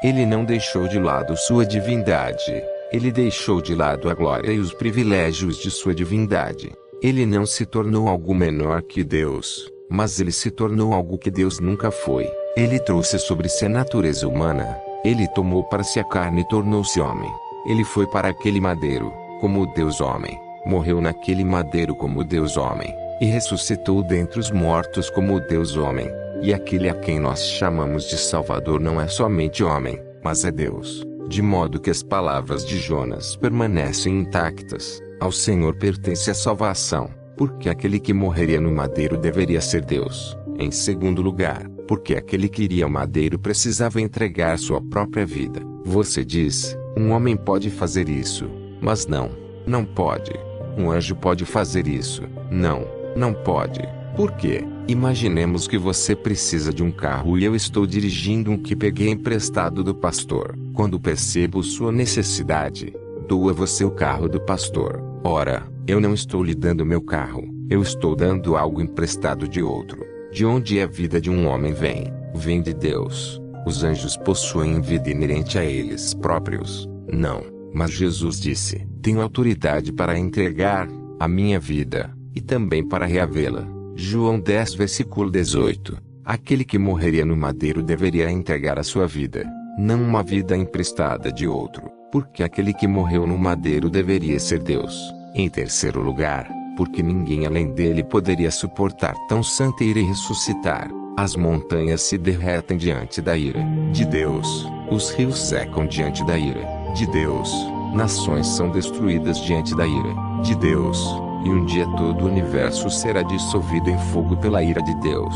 Ele não deixou de lado sua divindade. Ele deixou de lado a glória e os privilégios de sua divindade. Ele não se tornou algo menor que Deus, mas ele se tornou algo que Deus nunca foi. Ele trouxe sobre si a natureza humana. Ele tomou para si a carne e tornou-se homem. Ele foi para aquele madeiro, como Deus homem. Morreu naquele madeiro como Deus homem. E ressuscitou dentre os mortos como Deus homem. E aquele a quem nós chamamos de Salvador não é somente homem, mas é Deus. De modo que as palavras de Jonas permanecem intactas. Ao Senhor pertence a salvação, porque aquele que morreria no madeiro deveria ser Deus. Em segundo lugar, porque aquele que iria ao madeiro precisava entregar sua própria vida. Você diz: um homem pode fazer isso, mas não pode. Um anjo pode fazer isso? Não, não pode. Por quê? Imaginemos que você precisa de um carro e eu estou dirigindo um que peguei emprestado do pastor. Quando percebo sua necessidade, dou a você o carro do pastor. Ora, eu não estou lhe dando meu carro, eu estou dando algo emprestado de outro. De onde a vida de um homem vem? Vem de Deus. Os anjos possuem vida inerente a eles próprios? Não, mas Jesus disse: tenho autoridade para entregar a minha vida, e também para reavê-la. João 10 versículo 18. Aquele que morreria no madeiro deveria entregar a sua vida, não uma vida emprestada de outro, porque aquele que morreu no madeiro deveria ser Deus. Em terceiro lugar, porque ninguém além dele poderia suportar tão santa ira e ressuscitar. As montanhas se derretem diante da ira de Deus, os rios secam diante da ira de Deus, nações são destruídas diante da ira de Deus, e um dia todo o universo será dissolvido em fogo pela ira de Deus.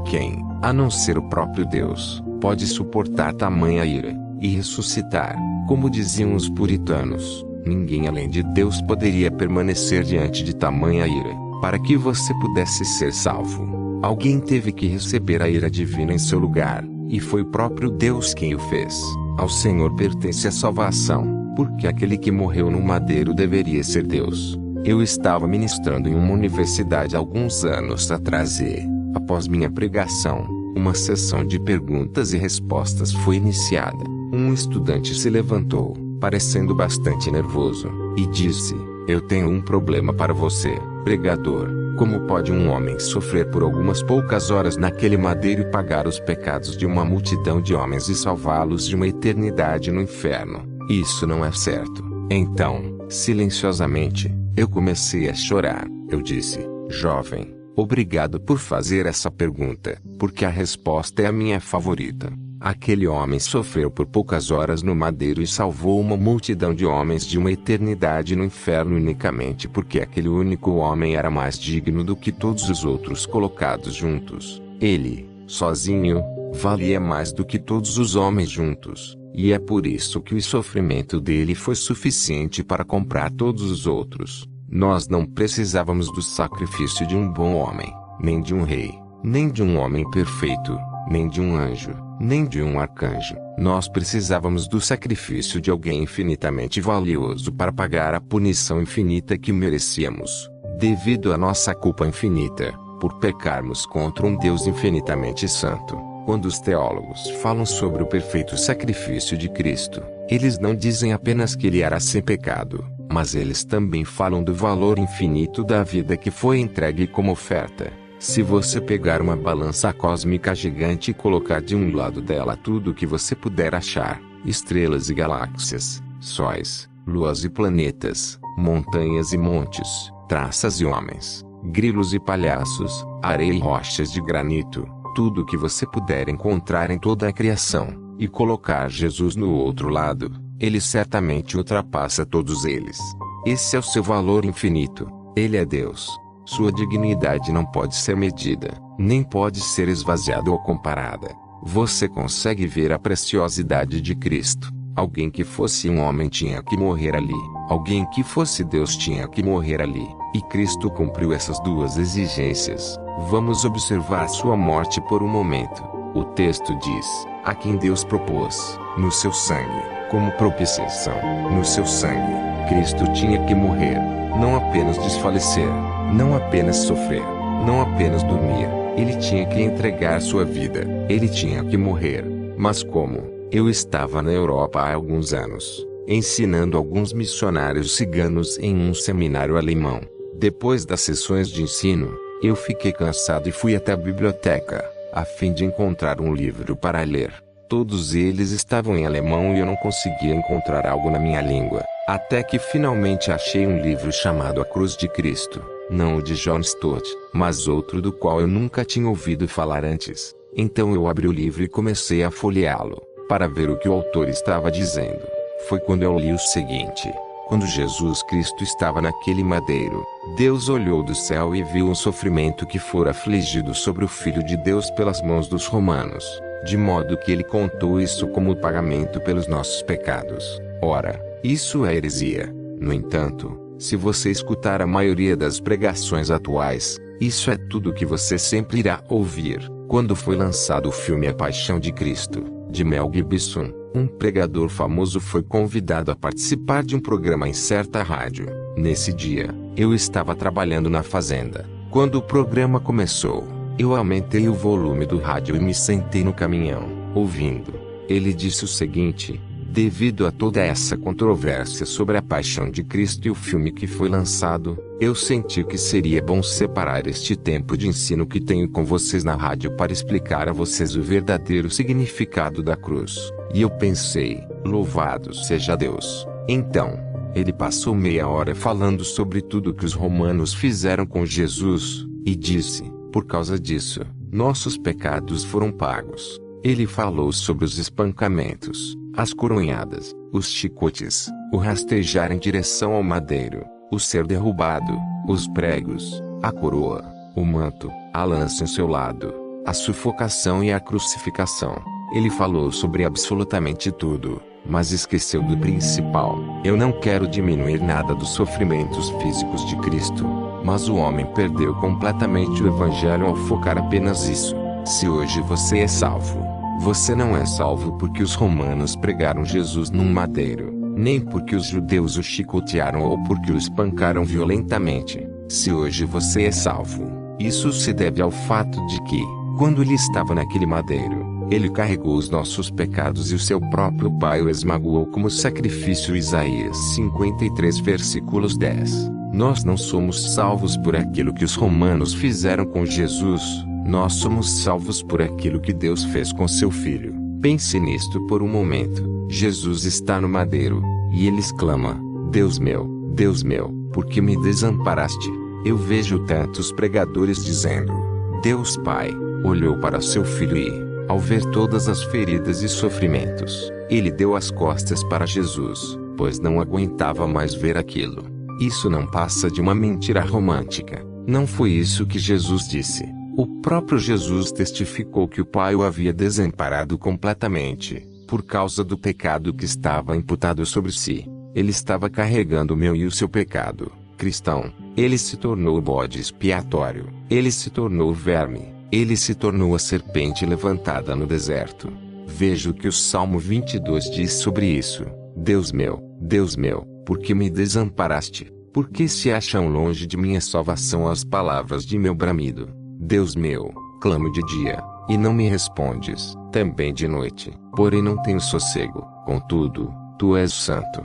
Quem, a não ser o próprio Deus, pode suportar tamanha ira e ressuscitar? Como diziam os puritanos, ninguém além de Deus poderia permanecer diante de tamanha ira, para que você pudesse ser salvo. Alguém teve que receber a ira divina em seu lugar, e foi o próprio Deus quem o fez. Ao Senhor pertence a salvação, porque aquele que morreu no madeiro deveria ser Deus. Eu estava ministrando em uma universidade alguns anos atrás e, após minha pregação, uma sessão de perguntas e respostas foi iniciada. Um estudante se levantou, parecendo bastante nervoso, e disse: eu tenho um problema para você, pregador. Como pode um homem sofrer por algumas poucas horas naquele madeiro e pagar os pecados de uma multidão de homens e salvá-los de uma eternidade no inferno? Isso não é certo. Então, silenciosamente, eu comecei a chorar. Eu disse: jovem, obrigado por fazer essa pergunta, porque a resposta é a minha favorita. Aquele homem sofreu por poucas horas no madeiro e salvou uma multidão de homens de uma eternidade no inferno unicamente porque aquele único homem era mais digno do que todos os outros colocados juntos. Ele, sozinho, valia mais do que todos os homens juntos, e é por isso que o sofrimento dele foi suficiente para comprar todos os outros. Nós não precisávamos do sacrifício de um bom homem, nem de um rei, nem de um homem perfeito, nem de um anjo, nem de um arcanjo. Nós precisávamos do sacrifício de alguém infinitamente valioso para pagar a punição infinita que merecíamos, devido à nossa culpa infinita, por pecarmos contra um Deus infinitamente santo. Quando os teólogos falam sobre o perfeito sacrifício de Cristo, eles não dizem apenas que ele era sem pecado, mas eles também falam do valor infinito da vida que foi entregue como oferta. Se você pegar uma balança cósmica gigante e colocar de um lado dela tudo o que você puder achar, estrelas e galáxias, sóis, luas e planetas, montanhas e montes, traças e homens, grilos e palhaços, areia e rochas de granito, tudo o que você puder encontrar em toda a criação, e colocar Jesus no outro lado, ele certamente ultrapassa todos eles. Esse é o seu valor infinito. Ele é Deus. Sua dignidade não pode ser medida, nem pode ser esvaziada ou comparada. Você consegue ver a preciosidade de Cristo. Alguém que fosse um homem tinha que morrer ali. Alguém que fosse Deus tinha que morrer ali. E Cristo cumpriu essas duas exigências. Vamos observar sua morte por um momento. O texto diz: a quem Deus propôs, no seu sangue, como propiciação, no seu sangue, Cristo tinha que morrer. Não apenas desfalecer, não apenas sofrer, não apenas dormir, ele tinha que entregar sua vida, ele tinha que morrer. Mas como? Eu estava na Europa há alguns anos, ensinando alguns missionários ciganos em um seminário alemão. Depois das sessões de ensino, eu fiquei cansado e fui até a biblioteca, a fim de encontrar um livro para ler. Todos eles estavam em alemão e eu não conseguia encontrar algo na minha língua. Até que finalmente achei um livro chamado A Cruz de Cristo, não o de John Stott, mas outro do qual eu nunca tinha ouvido falar antes. Então eu abri o livro e comecei a folheá-lo, para ver o que o autor estava dizendo. Foi quando eu li o seguinte: quando Jesus Cristo estava naquele madeiro, Deus olhou do céu e viu o sofrimento que fora afligido sobre o Filho de Deus pelas mãos dos romanos, de modo que ele contou isso como pagamento pelos nossos pecados. Ora, isso é heresia. No entanto, Se você escutar a maioria das pregações atuais, isso é tudo que você sempre irá ouvir. Quando foi lançado o filme A Paixão de Cristo, de Mel Gibson, um pregador famoso foi convidado a participar de um programa em certa rádio. Nesse dia, eu estava trabalhando na fazenda. Quando o programa começou, eu aumentei o volume do rádio e me sentei no caminhão, ouvindo. Ele disse o seguinte: devido a toda essa controvérsia sobre a Paixão de Cristo e o filme que foi lançado, eu senti que seria bom separar este tempo de ensino que tenho com vocês na rádio para explicar a vocês o verdadeiro significado da cruz. E eu pensei, louvado seja Deus. Então, ele passou meia hora falando sobre tudo que os romanos fizeram com Jesus, e disse: por causa disso, nossos pecados foram pagos. Ele falou sobre os espancamentos, as coronhadas, os chicotes, o rastejar em direção ao madeiro, o ser derrubado, os pregos, a coroa, o manto, a lança em seu lado, a sufocação e a crucificação. Ele falou sobre absolutamente tudo, mas esqueceu do principal. Eu não quero diminuir nada dos sofrimentos físicos de Cristo, mas o homem perdeu completamente o evangelho ao focar apenas isso. Se hoje você é salvo, você não é salvo porque os romanos pregaram Jesus num madeiro, nem porque os judeus o chicotearam ou porque o espancaram violentamente. Se hoje você é salvo, isso se deve ao fato de que, quando ele estava naquele madeiro, ele carregou os nossos pecados e o seu próprio Pai o esmagou como sacrifício. Isaías 53 versículos 10. Nós não somos salvos por aquilo que os romanos fizeram com Jesus, nós somos salvos por aquilo que Deus fez com seu Filho. Pense nisto por um momento. Jesus está no madeiro, e ele exclama: Deus meu, por que me desamparaste? Eu vejo tantos pregadores dizendo: Deus Pai olhou para seu Filho e, ao ver todas as feridas e sofrimentos, ele deu as costas para Jesus, pois não aguentava mais ver aquilo. Isso não passa de uma mentira romântica. Não foi isso que Jesus disse. O próprio Jesus testificou que o Pai o havia desamparado completamente, por causa do pecado que estava imputado sobre si. Ele estava carregando o meu e o seu pecado. Cristão, ele se tornou o bode expiatório. Ele se tornou o verme. Ele se tornou a serpente levantada no deserto. Veja o que o Salmo 22 diz sobre isso. Deus meu, por que me desamparaste? Por que se acham longe de minha salvação as palavras de meu bramido? Deus meu, clamo de dia, e não me respondes, também de noite, porém não tenho sossego. Contudo, tu és santo.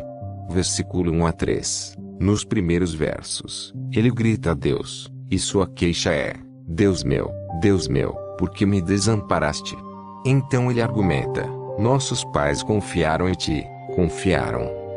Versículo 1 a 3. Nos primeiros versos, ele grita a Deus, e sua queixa é: Deus meu, por que me desamparaste? Então ele argumenta: nossos pais confiaram em ti,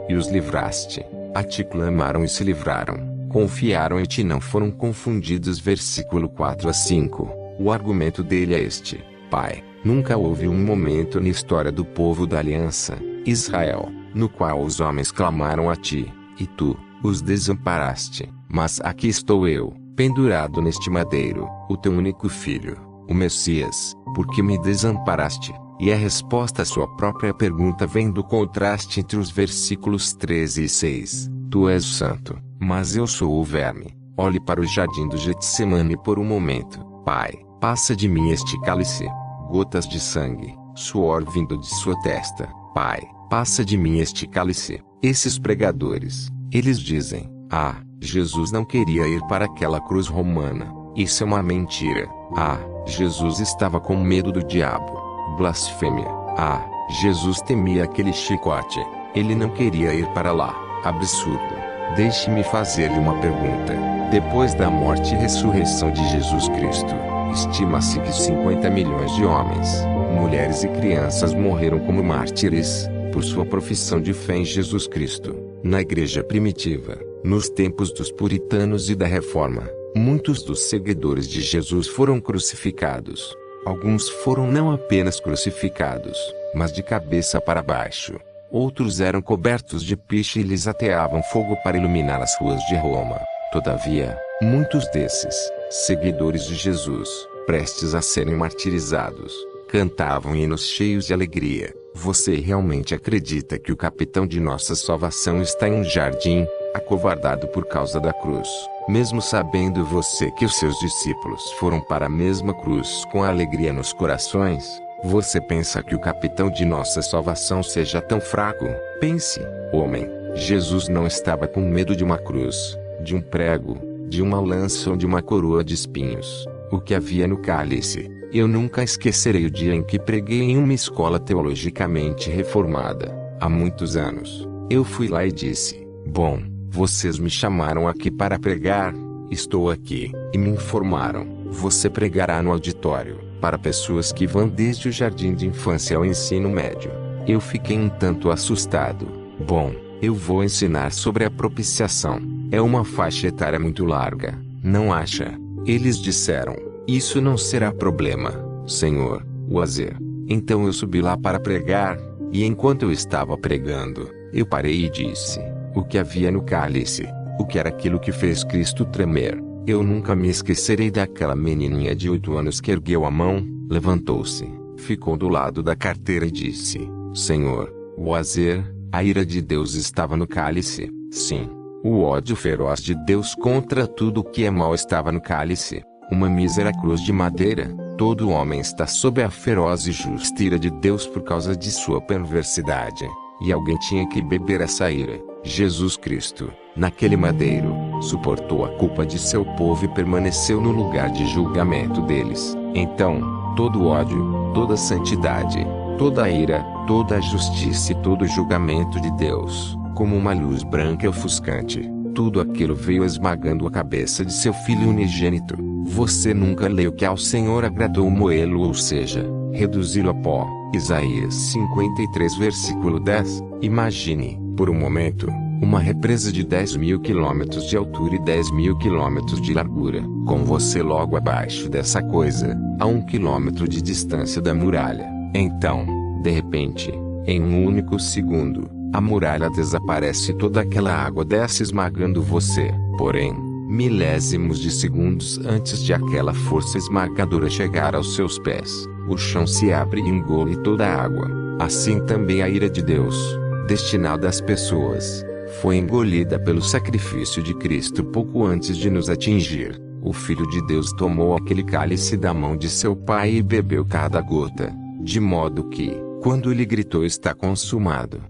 e os livraste. A ti clamaram e se livraram. Confiaram em ti e não foram confundidos. Versículo 4 a 5. O argumento dele é este: Pai, nunca houve um momento na história do povo da aliança, Israel, no qual os homens clamaram a ti, e tu os desamparaste. Mas aqui estou eu, pendurado neste madeiro, o teu único filho, o Messias, por que me desamparaste? E a resposta à sua própria pergunta vem do contraste entre os versículos 13 e 6. Tu és santo, mas eu sou o verme. Olhe para o jardim do Getsemane por um momento. Pai, passa de mim este cálice. Gotas de sangue, suor vindo de sua testa. Pai, passa de mim este cálice. Esses pregadores, eles dizem: ah, Jesus não queria ir para aquela cruz romana. Isso é uma mentira. Ah, Jesus estava com medo do diabo. Blasfêmia. Ah, Jesus temia aquele chicote. Ele não queria ir para lá. Absurdo. Deixe-me fazer-lhe uma pergunta. Depois da morte e ressurreição de Jesus Cristo, estima-se que 50 milhões de homens, mulheres e crianças morreram como mártires, por sua profissão de fé em Jesus Cristo. Na igreja primitiva, nos tempos dos puritanos e da Reforma, muitos dos seguidores de Jesus foram crucificados. Alguns foram não apenas crucificados, mas de cabeça para baixo. Outros eram cobertos de piche e lhes ateavam fogo para iluminar as ruas de Roma. Todavia, muitos desses, seguidores de Jesus, prestes a serem martirizados, cantavam hinos cheios de alegria. Você realmente acredita que o capitão de nossa salvação está em um jardim? acovardado por causa da cruz, mesmo sabendo você que os seus discípulos foram para a mesma cruz com alegria nos corações, você pensa que o capitão de nossa salvação seja tão fraco? Pense, homem, Jesus não estava com medo de uma cruz, de um prego, de uma lança ou de uma coroa de espinhos. O que havia no cálice. Eu nunca esquecerei o dia em que preguei em uma escola teologicamente reformada, há muitos anos. Eu fui lá e disse: bom, vocês me chamaram aqui para pregar, estou aqui. E me informaram: você pregará no auditório, para pessoas que vão desde o jardim de infância ao ensino médio. Eu fiquei um tanto assustado. Bom, eu vou ensinar sobre a propiciação. É uma faixa etária muito larga, não acha? Eles disseram: isso não será problema, Senhor, Wazer. Então eu subi lá para pregar, e enquanto eu estava pregando, eu parei e disse: o que havia no cálice, o que era aquilo que fez Cristo tremer. Eu nunca me esquecerei daquela menininha de 8 anos que ergueu a mão, levantou-se, ficou do lado da carteira e disse: Senhor, Wazer, a ira de Deus estava no cálice. Sim, o ódio feroz de Deus contra tudo o que é mal estava no cálice. Uma mísera cruz de madeira. Todo homem está sob a feroz e justa ira de Deus por causa de sua perversidade. E alguém tinha que beber essa ira. Jesus Cristo, naquele madeiro, suportou a culpa de seu povo e permaneceu no lugar de julgamento deles. Então, todo ódio, toda santidade, toda ira, toda a justiça e todo o julgamento de Deus, como uma luz branca e ofuscante, tudo aquilo veio esmagando a cabeça de seu filho unigênito. Você nunca leu que ao Senhor agradou moê-lo, ou seja, reduzi-lo a pó. Isaías 53 versículo 10. Imagine, por um momento, uma represa de 10.000 quilômetros de altura e 10.000 quilômetros de largura, com você logo abaixo dessa coisa, a 1 quilômetro de distância da muralha. Então, de repente, em um único segundo, a muralha desaparece e toda aquela água desce esmagando você. Porém, milésimos de segundos antes de aquela força esmagadora chegar aos seus pés, o chão se abre e engole toda a água. Assim também a ira de Deus, destinada às pessoas, foi engolida pelo sacrifício de Cristo pouco antes de nos atingir. O Filho de Deus tomou aquele cálice da mão de seu Pai e bebeu cada gota, de modo que, quando ele gritou está consumado,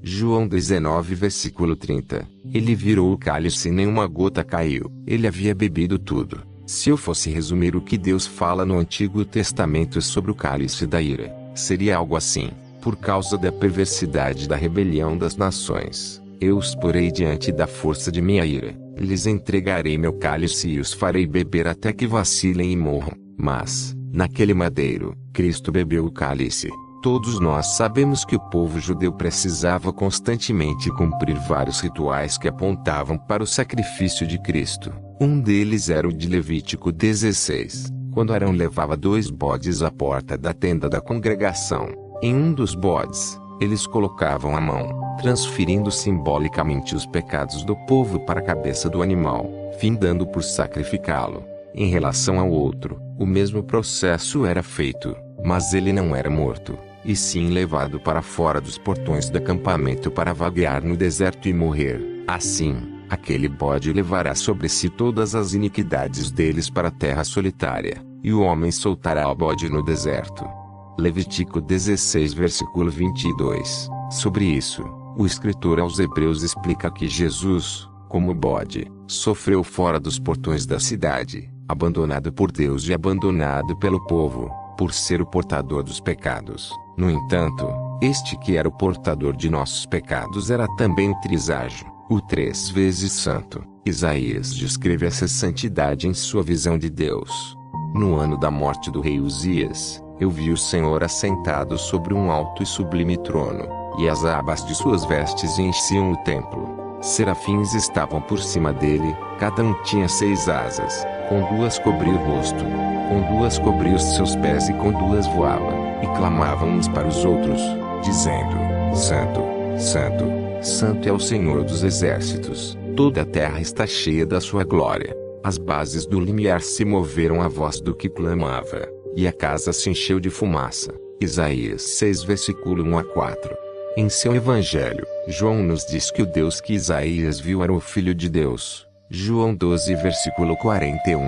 João 19 versículo 30, ele virou o cálice e nenhuma gota caiu. Ele havia bebido tudo. Se eu fosse resumir o que Deus fala no Antigo Testamento sobre o cálice da ira, seria algo assim: por causa da perversidade da rebelião das nações, eu os porei diante da força de minha ira, lhes entregarei meu cálice e os farei beber até que vacilem e morram. Mas, naquele madeiro, Cristo bebeu o cálice. Todos nós sabemos que o povo judeu precisava constantemente cumprir vários rituais que apontavam para o sacrifício de Cristo. Um deles era o de Levítico 16, quando Arão levava 2 bodes à porta da tenda da congregação. Em um dos bodes, eles colocavam a mão, transferindo simbolicamente os pecados do povo para a cabeça do animal, findando por sacrificá-lo. Em relação ao outro, o mesmo processo era feito, mas ele não era morto, e sim levado para fora dos portões do acampamento para vaguear no deserto e morrer. Assim, aquele bode levará sobre si todas as iniquidades deles para a terra solitária, e o homem soltará o bode no deserto. Levítico 16 versículo 22. Sobre isso, o escritor aos Hebreus explica que Jesus, como bode, sofreu fora dos portões da cidade, abandonado por Deus e abandonado pelo povo, por ser o portador dos pecados. No entanto, este que era o portador de nossos pecados era também o Trisajo, o 3 vezes santo. Isaías descreve essa santidade em sua visão de Deus. No ano da morte do rei Uzias, eu vi o Senhor assentado sobre um alto e sublime trono, e as abas de suas vestes enchiam o templo. Serafins estavam por cima dele, cada um tinha 6 asas, com 2 cobria o rosto, com 2 cobria os seus pés e com 2 voava, e clamavam uns para os outros, dizendo: Santo, Santo, Santo é o Senhor dos exércitos, toda a terra está cheia da sua glória. As bases do limiar se moveram à voz do que clamava, e a casa se encheu de fumaça. Isaías 6 versículo 1 a 4. Em seu evangelho, João nos diz que o Deus que Isaías viu era o Filho de Deus. João 12 versículo 41.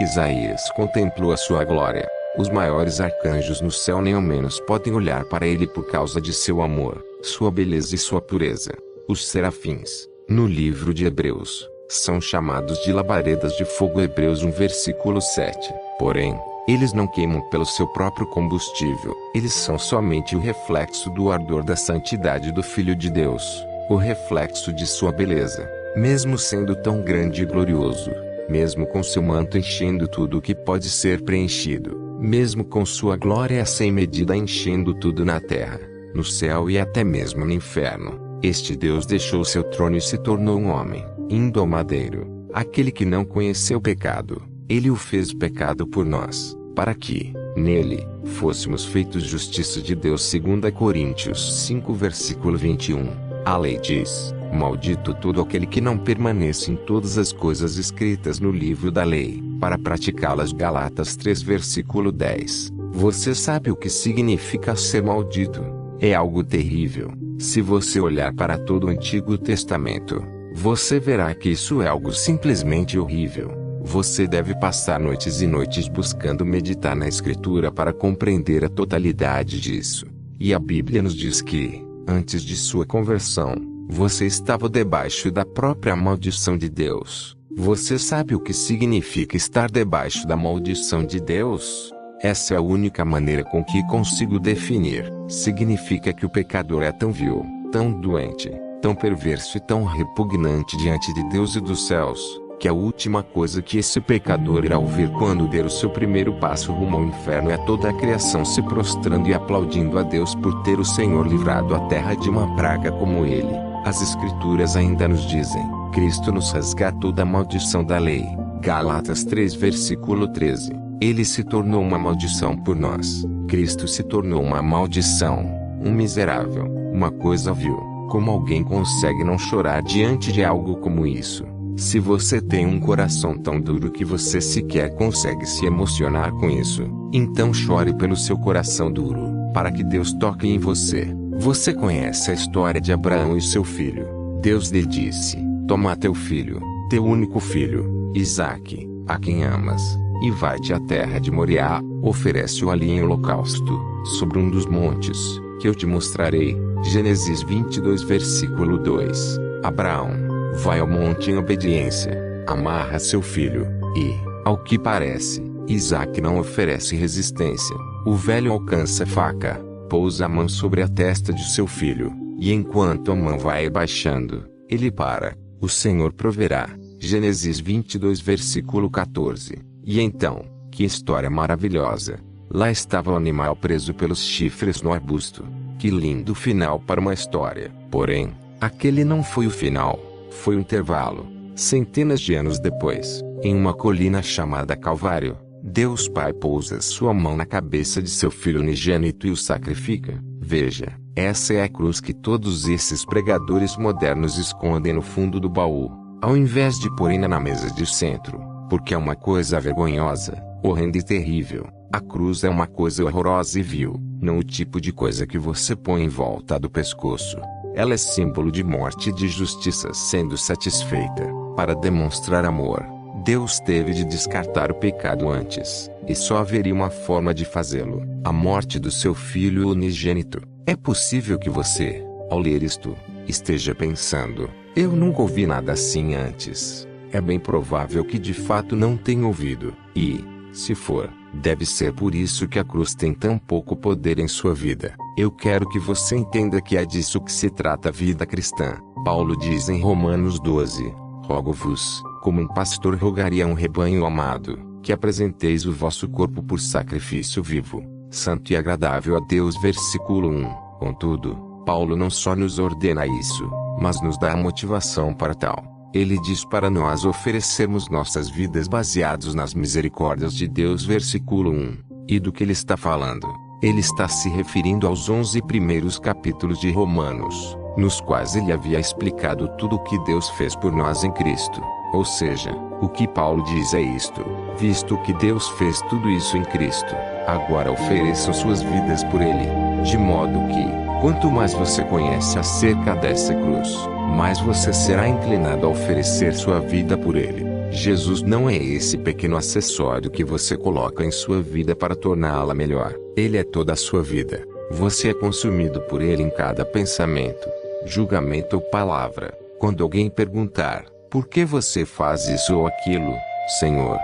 Isaías contemplou a sua glória. Os maiores arcanjos no céu nem ao menos podem olhar para ele por causa de seu amor, sua beleza e sua pureza. Os serafins, no livro de Hebreus, são chamados de labaredas de fogo. Hebreus 1 versículo 7. Porém, eles não queimam pelo seu próprio combustível. Eles são somente o reflexo do ardor da santidade do Filho de Deus, o reflexo de sua beleza. Mesmo sendo tão grande e glorioso, mesmo com seu manto enchendo tudo o que pode ser preenchido, mesmo com sua glória sem medida enchendo tudo na terra, no céu e até mesmo no inferno, este Deus deixou seu trono e se tornou um homem, indo ao madeiro, aquele que não conheceu pecado. Ele o fez pecado por nós, para que, nele, fôssemos feitos justiça de Deus. 2 Coríntios 5 versículo 21. A lei diz: maldito todo aquele que não permanece em todas as coisas escritas no livro da lei, para praticá-las. Galatas 3 versículo 10. Você sabe o que significa ser maldito? É algo terrível. Se você olhar para todo o Antigo Testamento, você verá que isso é algo simplesmente horrível. Você deve passar noites e noites buscando meditar na Escritura para compreender a totalidade disso. E a Bíblia nos diz que, antes de sua conversão, você estava debaixo da própria maldição de Deus. Você sabe o que significa estar debaixo da maldição de Deus? Essa é a única maneira com que consigo definir. Significa que o pecador é tão vil, tão doente, tão perverso e tão repugnante diante de Deus e dos céus, que a última coisa que esse pecador irá ouvir quando der o seu primeiro passo rumo ao inferno é toda a criação se prostrando e aplaudindo a Deus por ter o Senhor livrado a terra de uma praga como ele. As Escrituras ainda nos dizem: Cristo nos resgatou da maldição da lei. Galatas 3 versículo 13. Ele se tornou uma maldição por nós. Cristo se tornou uma maldição, um miserável, uma coisa vil. Como alguém consegue não chorar diante de algo como isso? Se você tem um coração tão duro que você sequer consegue se emocionar com isso, então chore pelo seu coração duro, para que Deus toque em você. Você conhece a história de Abraão e seu filho. Deus lhe disse: toma teu filho, teu único filho, Isaque, a quem amas, e vai-te à terra de Moriá, oferece-o ali em holocausto, sobre um dos montes, que eu te mostrarei. Gênesis 22 versículo 2. Abraão vai ao monte em obediência, amarra seu filho, e, ao que parece, Isaque não oferece resistência. O velho alcança a faca, pousa a mão sobre a testa de seu filho, e enquanto a mão vai baixando, ele para. O Senhor proverá. Gênesis 22 versículo 14. E então, que história maravilhosa! Lá estava o animal preso pelos chifres no arbusto. Que lindo final para uma história! Porém, aquele não foi o final. Foi o intervalo. Centenas de anos depois, em uma colina chamada Calvário, Deus Pai pousa sua mão na cabeça de seu filho unigênito e o sacrifica. Veja, essa é a cruz que todos esses pregadores modernos escondem no fundo do baú, ao invés de pôr na mesa de centro, porque é uma coisa vergonhosa, horrenda e terrível. A cruz é uma coisa horrorosa e vil, não o tipo de coisa que você põe em volta do pescoço. Ela é símbolo de morte e de justiça sendo satisfeita. Para demonstrar amor, Deus teve de descartar o pecado antes, e só haveria uma forma de fazê-lo: a morte do seu filho unigênito. É possível que você, ao ler isto, esteja pensando: eu nunca ouvi nada assim antes. É bem provável que de fato não tenha ouvido, e, se for, deve ser por isso que a cruz tem tão pouco poder em sua vida. Eu quero que você entenda que é disso que se trata a vida cristã. Paulo diz em Romanos 12: rogo-vos, como um pastor rogaria a um rebanho amado, que apresenteis o vosso corpo por sacrifício vivo, santo e agradável a Deus. Versículo 1. Contudo, Paulo não só nos ordena isso, mas nos dá a motivação para tal. Ele diz para nós oferecermos nossas vidas baseados nas misericórdias de Deus. Versículo 1. E do que ele está falando? Ele está se referindo aos 11 primeiros capítulos de Romanos, nos quais ele havia explicado tudo o que Deus fez por nós em Cristo. Ou seja, o que Paulo diz é isto: visto que Deus fez tudo isso em Cristo, agora ofereçam suas vidas por ele, de modo que, Quanto mais você conhece acerca dessa cruz, mais você será inclinado a oferecer sua vida por ele. Jesus não é esse pequeno acessório que você coloca em sua vida para torná-la melhor. Ele é toda a sua vida. Você é consumido por ele em cada pensamento, julgamento ou palavra. Quando alguém perguntar, por que você faz isso ou aquilo, Senhor?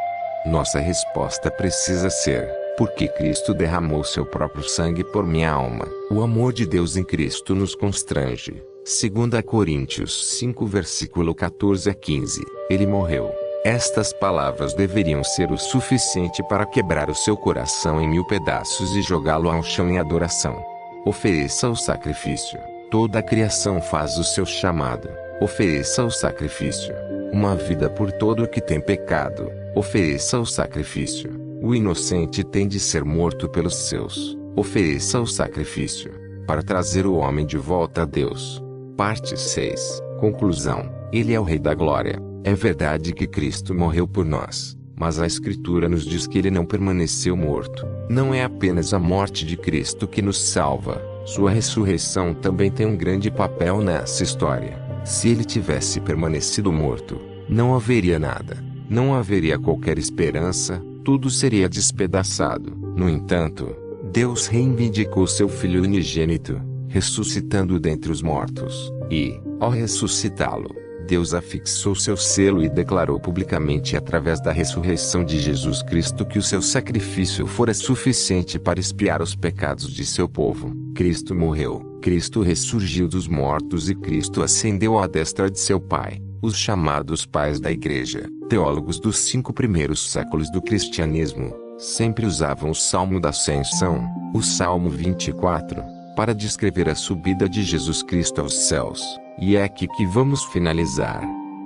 Nossa resposta precisa ser, porque Cristo derramou seu próprio sangue por minha alma. O amor de Deus em Cristo nos constrange. 2 Coríntios 5 versículo 14 a 15. Ele morreu. Estas palavras deveriam ser o suficiente para quebrar o seu coração em 1000 pedaços e jogá-lo ao chão em adoração. Ofereça o sacrifício. Toda a criação faz o seu chamado. Ofereça o sacrifício. Uma vida por todo o que tem pecado. Ofereça o sacrifício. O inocente tem de ser morto pelos seus. Ofereça o sacrifício. Para trazer o homem de volta a Deus. Parte 6. Conclusão. Ele é o Rei da Glória. É verdade que Cristo morreu por nós, mas a Escritura nos diz que ele não permaneceu morto. Não é apenas a morte de Cristo que nos salva, sua ressurreição também tem um grande papel nessa história. Se ele tivesse permanecido morto, não haveria nada, não haveria qualquer esperança, tudo seria despedaçado. No entanto, Deus reivindicou seu Filho unigênito, ressuscitando dentre os mortos, e, ao ressuscitá-lo, Deus afixou seu selo e declarou publicamente através da ressurreição de Jesus Cristo que o seu sacrifício fora suficiente para expiar os pecados de seu povo. Cristo morreu, Cristo ressurgiu dos mortos e Cristo ascendeu à destra de seu Pai. Os chamados pais da Igreja, teólogos dos 5 primeiros séculos do cristianismo, sempre usavam o Salmo da Ascensão, o Salmo 24, para descrever a subida de Jesus Cristo aos céus. E é aqui que vamos finalizar.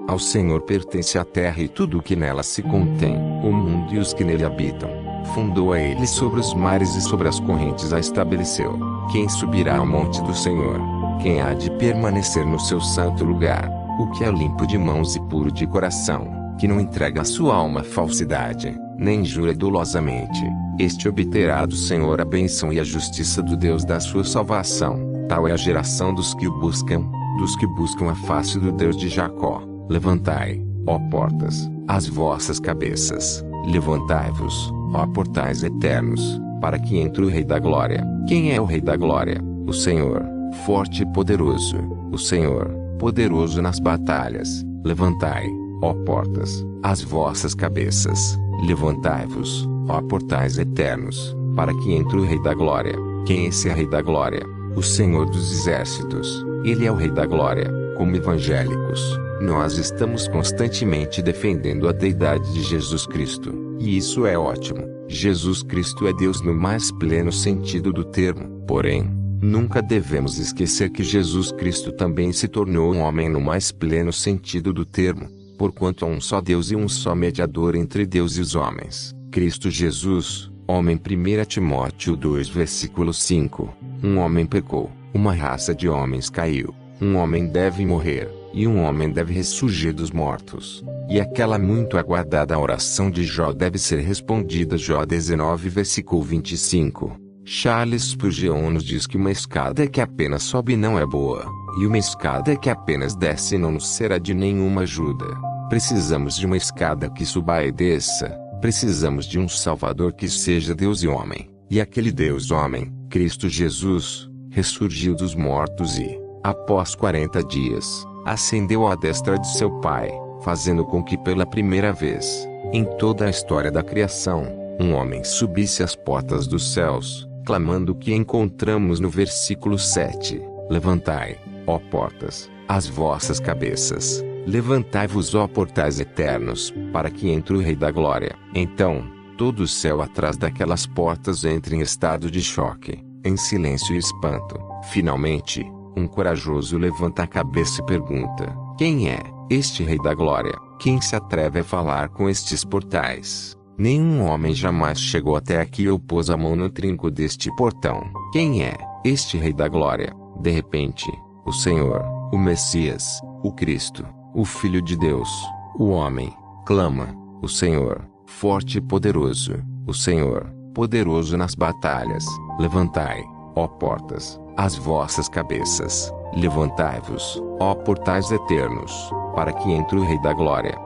Ao Senhor pertence a terra e tudo o que nela se contém, o mundo e os que nele habitam. Fundou a ele sobre os mares e sobre as correntes a estabeleceu. Quem subirá ao monte do Senhor? Quem há de permanecer no seu santo lugar? O que é limpo de mãos e puro de coração, que não entrega a sua alma à falsidade, nem jura dolosamente, este obterá do Senhor a bênção e a justiça do Deus da sua salvação. Tal é a geração dos que o buscam, dos que buscam a face do Deus de Jacó. Levantai, ó portas, as vossas cabeças, levantai-vos, ó portais eternos, para que entre o Rei da Glória. Quem é o Rei da Glória? O Senhor, forte e poderoso, o Senhor, poderoso nas batalhas. Levantai, ó portas, as vossas cabeças, levantai-vos, ó portais eternos, para que entre o Rei da Glória. Quem é esse Rei da Glória? O Senhor dos Exércitos. Ele é o Rei da Glória. Como evangélicos, nós estamos constantemente defendendo a deidade de Jesus Cristo, e isso é ótimo. Jesus Cristo é Deus no mais pleno sentido do termo. Porém, nunca devemos esquecer que Jesus Cristo também se tornou um homem no mais pleno sentido do termo, porquanto há um só Deus e um só mediador entre Deus e os homens, Cristo Jesus, homem. 1 Timóteo 2 versículo 5. Um homem pecou, uma raça de homens caiu, um homem deve morrer, e um homem deve ressurgir dos mortos. E aquela muito aguardada oração de Jó deve ser respondida. Jó 19 versículo 25. Charles Spurgeon nos diz que uma escada que apenas sobe não é boa, e uma escada que apenas desce não nos será de nenhuma ajuda. Precisamos de uma escada que suba e desça, precisamos de um Salvador que seja Deus e homem, e aquele Deus homem, Cristo Jesus, ressurgiu dos mortos e, após 40 dias, ascendeu à destra de seu Pai, fazendo com que pela primeira vez, em toda a história da criação, um homem subisse às portas dos céus, clamando o que encontramos no versículo 7. Levantai, ó portas, as vossas cabeças, levantai-vos, ó portais eternos, para que entre o Rei da Glória. Então, todo o céu atrás daquelas portas entra em estado de choque, em silêncio e espanto. Finalmente, um corajoso levanta a cabeça e pergunta: quem é este Rei da Glória? Quem se atreve a falar com estes portais? Nenhum homem jamais chegou até aqui ou pôs a mão no trinco deste portão. Quem é este Rei da Glória? De repente, o Senhor, o Messias, o Cristo, o Filho de Deus, o homem, clama: o Senhor, forte e poderoso, o Senhor, poderoso nas batalhas. Levantai, ó portas, as vossas cabeças, levantai-vos, ó portais eternos, para que entre o Rei da Glória.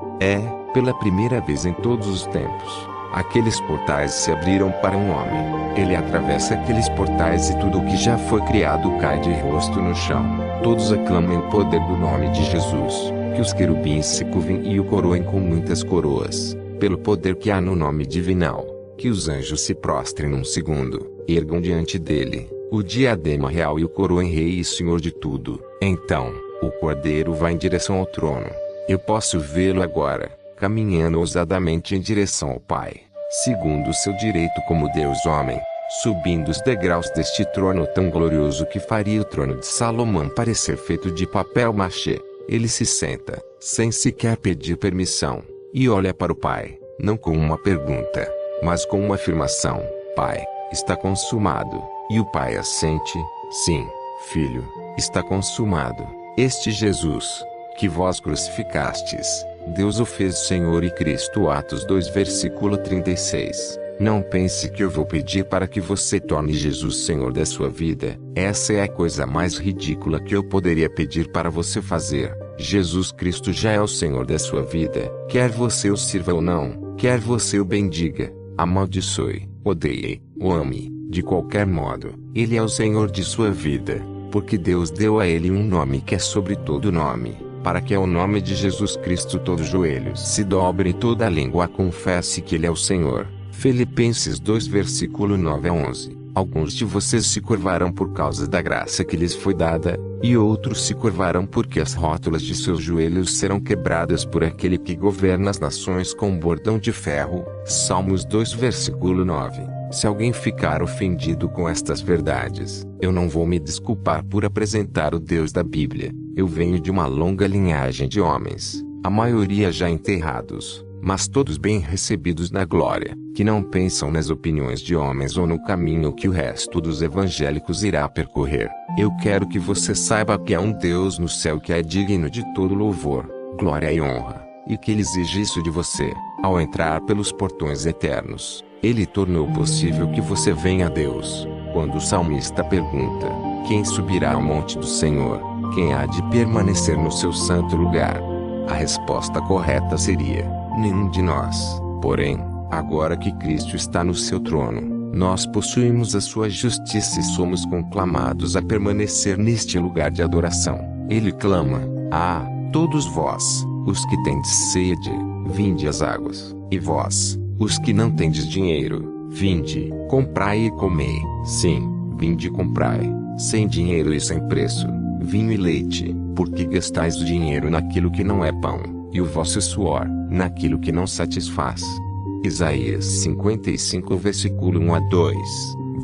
Pela primeira vez em todos os tempos, aqueles portais se abriram para um homem. Ele atravessa aqueles portais e tudo o que já foi criado cai de rosto no chão. Todos aclamem o poder do nome de Jesus, que os querubins se curvem e o coroem com muitas coroas, pelo poder que há no nome divinal, que os anjos se prostrem num segundo, ergam diante dele o diadema real e o coroem Rei e Senhor de tudo. Então, o Cordeiro vai em direção ao trono. Eu posso vê-lo agora, caminhando ousadamente em direção ao Pai, segundo o seu direito como Deus-homem, subindo os degraus deste trono tão glorioso que faria o trono de Salomão parecer feito de papel machê. Ele se senta, sem sequer pedir permissão, e olha para o Pai, não com uma pergunta, mas com uma afirmação: Pai, está consumado. E o Pai assente: sim, Filho, está consumado. Este Jesus, que vós crucificastes, Deus o fez Senhor e Cristo. Atos 2 versículo 36. Não pense que eu vou pedir para que você torne Jesus Senhor da sua vida. Essa é a coisa mais ridícula que eu poderia pedir para você fazer. Jesus Cristo já é o Senhor da sua vida. Quer você o sirva ou não, quer você o bendiga, amaldiçoe, odeie, o ame, de qualquer modo, Ele é o Senhor de sua vida, porque Deus deu a Ele um nome que é sobre todo nome, para que ao nome de Jesus Cristo todo joelho se dobre e toda língua confesse que Ele é o Senhor. Filipenses 2 versículo 9 a 11. Alguns de vocês se curvarão por causa da graça que lhes foi dada, e outros se curvarão porque as rótulas de seus joelhos serão quebradas por aquele que governa as nações com um bordão de ferro. Salmos 2 versículo 9. Se alguém ficar ofendido com estas verdades, eu não vou me desculpar por apresentar o Deus da Bíblia. Eu venho de uma longa linhagem de homens, a maioria já enterrados, mas todos bem recebidos na glória, que não pensam nas opiniões de homens ou no caminho que o resto dos evangélicos irá percorrer. Eu quero que você saiba que há um Deus no céu que é digno de todo louvor, glória e honra, e que Ele exige isso de você, ao entrar pelos portões eternos. Ele tornou possível que você venha a Deus. Quando o salmista pergunta: quem subirá ao monte do Senhor? Quem há de permanecer no seu santo lugar? A resposta correta seria: nenhum de nós. Porém, agora que Cristo está no seu trono, nós possuímos a sua justiça e somos conclamados a permanecer neste lugar de adoração. Ele clama: ah, todos vós, os que tendes sede, vinde às águas, e vós, os que não tendes dinheiro, vinde, comprai e comei. Sim, vinde e comprai, sem dinheiro e sem preço, vinho e leite, porque gastais o dinheiro naquilo que não é pão, e o vosso suor, naquilo que não satisfaz. Isaías 55 versículo 1 a 2.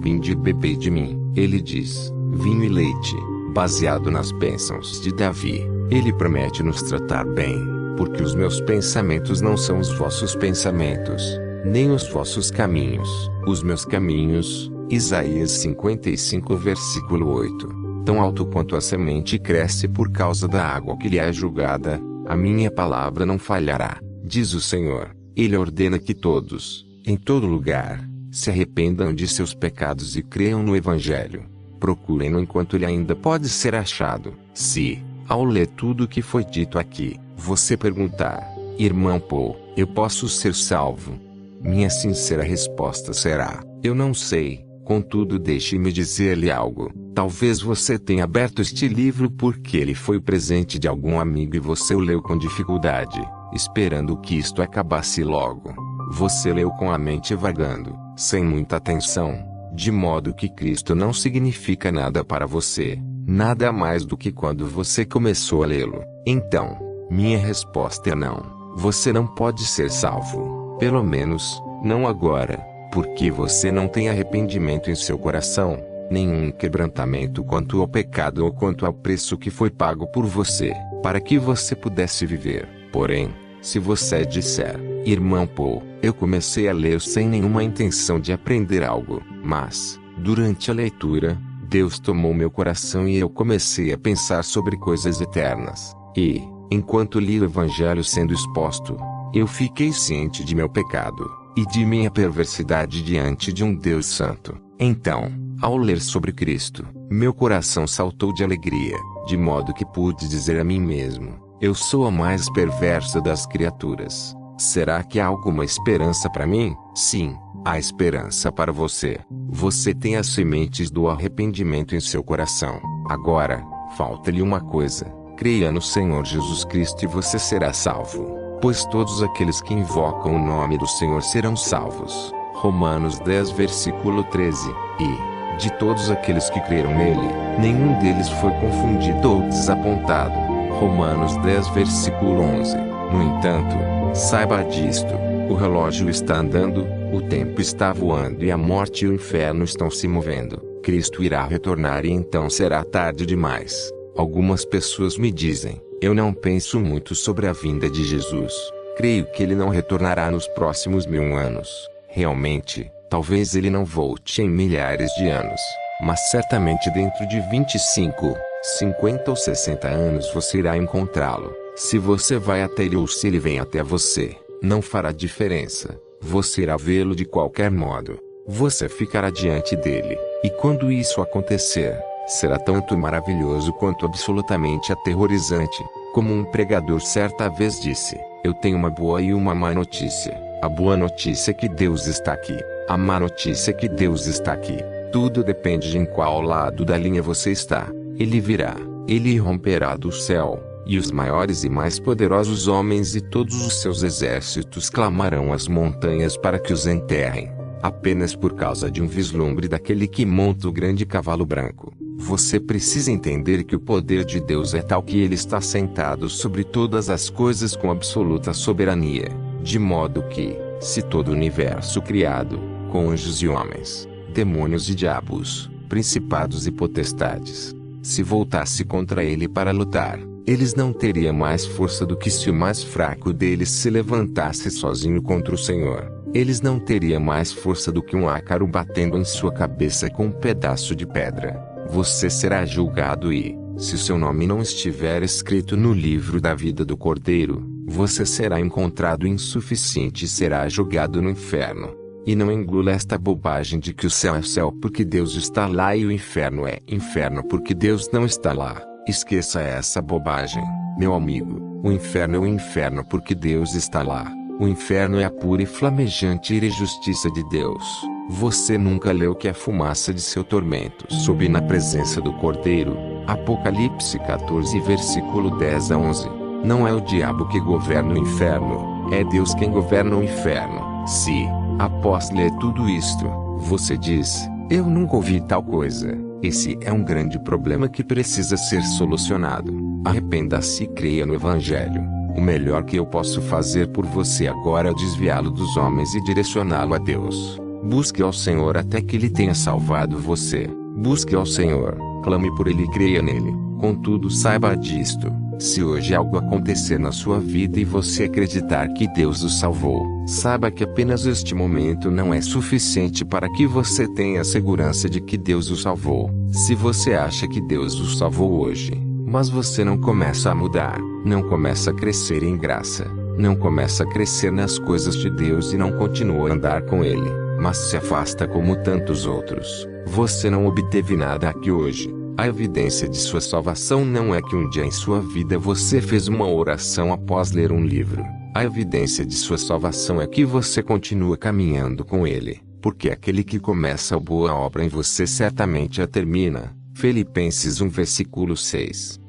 Vinde e bebei de mim, ele diz, vinho e leite, baseado nas bênçãos de Davi. Ele promete nos tratar bem, porque os meus pensamentos não são os vossos pensamentos, nem os vossos caminhos, os meus caminhos. Isaías 55 versículo 8. Tão alto quanto a semente cresce por causa da água que lhe é julgada, a minha palavra não falhará, diz o Senhor. Ele ordena que todos, em todo lugar, se arrependam de seus pecados e creiam no Evangelho. Procurem-no enquanto ele ainda pode ser achado. Se, ao ler tudo o que foi dito aqui, você perguntar: irmão Paul, eu posso ser salvo? Minha sincera resposta será: eu não sei. Contudo, deixe-me dizer-lhe algo. Talvez você tenha aberto este livro porque ele foi presente de algum amigo e você o leu com dificuldade, esperando que isto acabasse logo. Você leu com a mente vagando, sem muita atenção, de modo que Cristo não significa nada para você, nada mais do que quando você começou a lê-lo. Então, minha resposta é não. Você não pode ser salvo, pelo menos, não agora, porque você não tem arrependimento em seu coração, nenhum quebrantamento quanto ao pecado ou quanto ao preço que foi pago por você, para que você pudesse viver. Porém, se você disser: irmão Paul, eu comecei a ler sem nenhuma intenção de aprender algo, mas, durante a leitura, Deus tomou meu coração e eu comecei a pensar sobre coisas eternas, e, enquanto li o Evangelho sendo exposto, eu fiquei ciente de meu pecado, e de minha perversidade diante de um Deus santo. Então, Ao ler sobre Cristo, meu coração saltou de alegria, de modo que pude dizer a mim mesmo: eu sou a mais perversa das criaturas. Será que há alguma esperança para mim? Sim, há esperança para você. Você tem as sementes do arrependimento em seu coração. Agora, falta-lhe uma coisa: creia no Senhor Jesus Cristo e você será salvo. Pois todos aqueles que invocam o nome do Senhor serão salvos. Romanos 10 versículo 13. E, de todos aqueles que creram nele, nenhum deles foi confundido ou desapontado. Romanos 10 versículo 11. No entanto, saiba disto: o relógio está andando, o tempo está voando e a morte e o inferno estão se movendo. Cristo irá retornar e então será tarde demais. Algumas pessoas me dizem: eu não penso muito sobre a vinda de Jesus. Creio que ele não retornará nos próximos 1000 anos. Realmente, talvez ele não volte em milhares de anos, mas certamente dentro de 25, 50 ou 60 anos você irá encontrá-lo. Se você vai até ele ou se ele vem até você, não fará diferença. Você irá vê-lo de qualquer modo. Você ficará diante dele, e quando isso acontecer, será tanto maravilhoso quanto absolutamente aterrorizante. Como um pregador certa vez disse: eu tenho uma boa e uma má notícia. A boa notícia é que Deus está aqui. A má notícia é que Deus está aqui. Tudo depende de em qual lado da linha você está. Ele virá, ele romperá do céu, e os maiores e mais poderosos homens e todos os seus exércitos clamarão às montanhas para que os enterrem. Apenas por causa de um vislumbre daquele que monta o grande cavalo branco. Você precisa entender que o poder de Deus é tal que ele está sentado sobre todas as coisas com absoluta soberania. De modo que, se todo o universo criado, com anjos e homens, demônios e diabos, principados e potestades, se voltasse contra ele para lutar, eles não teriam mais força do que se o mais fraco deles se levantasse sozinho contra o Senhor. Eles não teriam mais força do que um ácaro batendo em sua cabeça com um pedaço de pedra. Você será julgado e, se o seu nome não estiver escrito no livro da vida do Cordeiro, você será encontrado insuficiente e será jogado no inferno. E não engula esta bobagem de que o céu é céu porque Deus está lá e o inferno é inferno porque Deus não está lá. Esqueça essa bobagem, meu amigo. O inferno é o inferno porque Deus está lá. O inferno é a pura e flamejante ira e justiça de Deus. Você nunca leu que a fumaça de seu tormento sobe na presença do Cordeiro? Apocalipse 14 versículo 10 a 11. Não é o diabo que governa o inferno, é Deus quem governa o inferno. Se, após ler tudo isto, você diz: eu nunca ouvi tal coisa, esse é um grande problema que precisa ser solucionado. Arrependa-se e creia no Evangelho. O melhor que eu posso fazer por você agora é desviá-lo dos homens e direcioná-lo a Deus. Busque ao Senhor até que Ele tenha salvado você. Busque ao Senhor, clame por Ele e creia nele. Contudo, saiba disto: se hoje algo acontecer na sua vida e você acreditar que Deus o salvou, saiba que apenas este momento não é suficiente para que você tenha a segurança de que Deus o salvou. Se você acha que Deus o salvou hoje, mas você não começa a mudar, não começa a crescer em graça, não começa a crescer nas coisas de Deus e não continua a andar com Ele, mas se afasta como tantos outros, você não obteve nada aqui hoje. A evidência de sua salvação não é que um dia em sua vida você fez uma oração após ler um livro. A evidência de sua salvação é que você continua caminhando com Ele, porque aquele que começa a boa obra em você certamente a termina. Filipenses 1 versículo 6.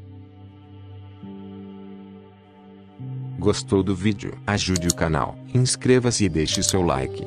Gostou do vídeo? Ajude o canal, inscreva-se e deixe seu like.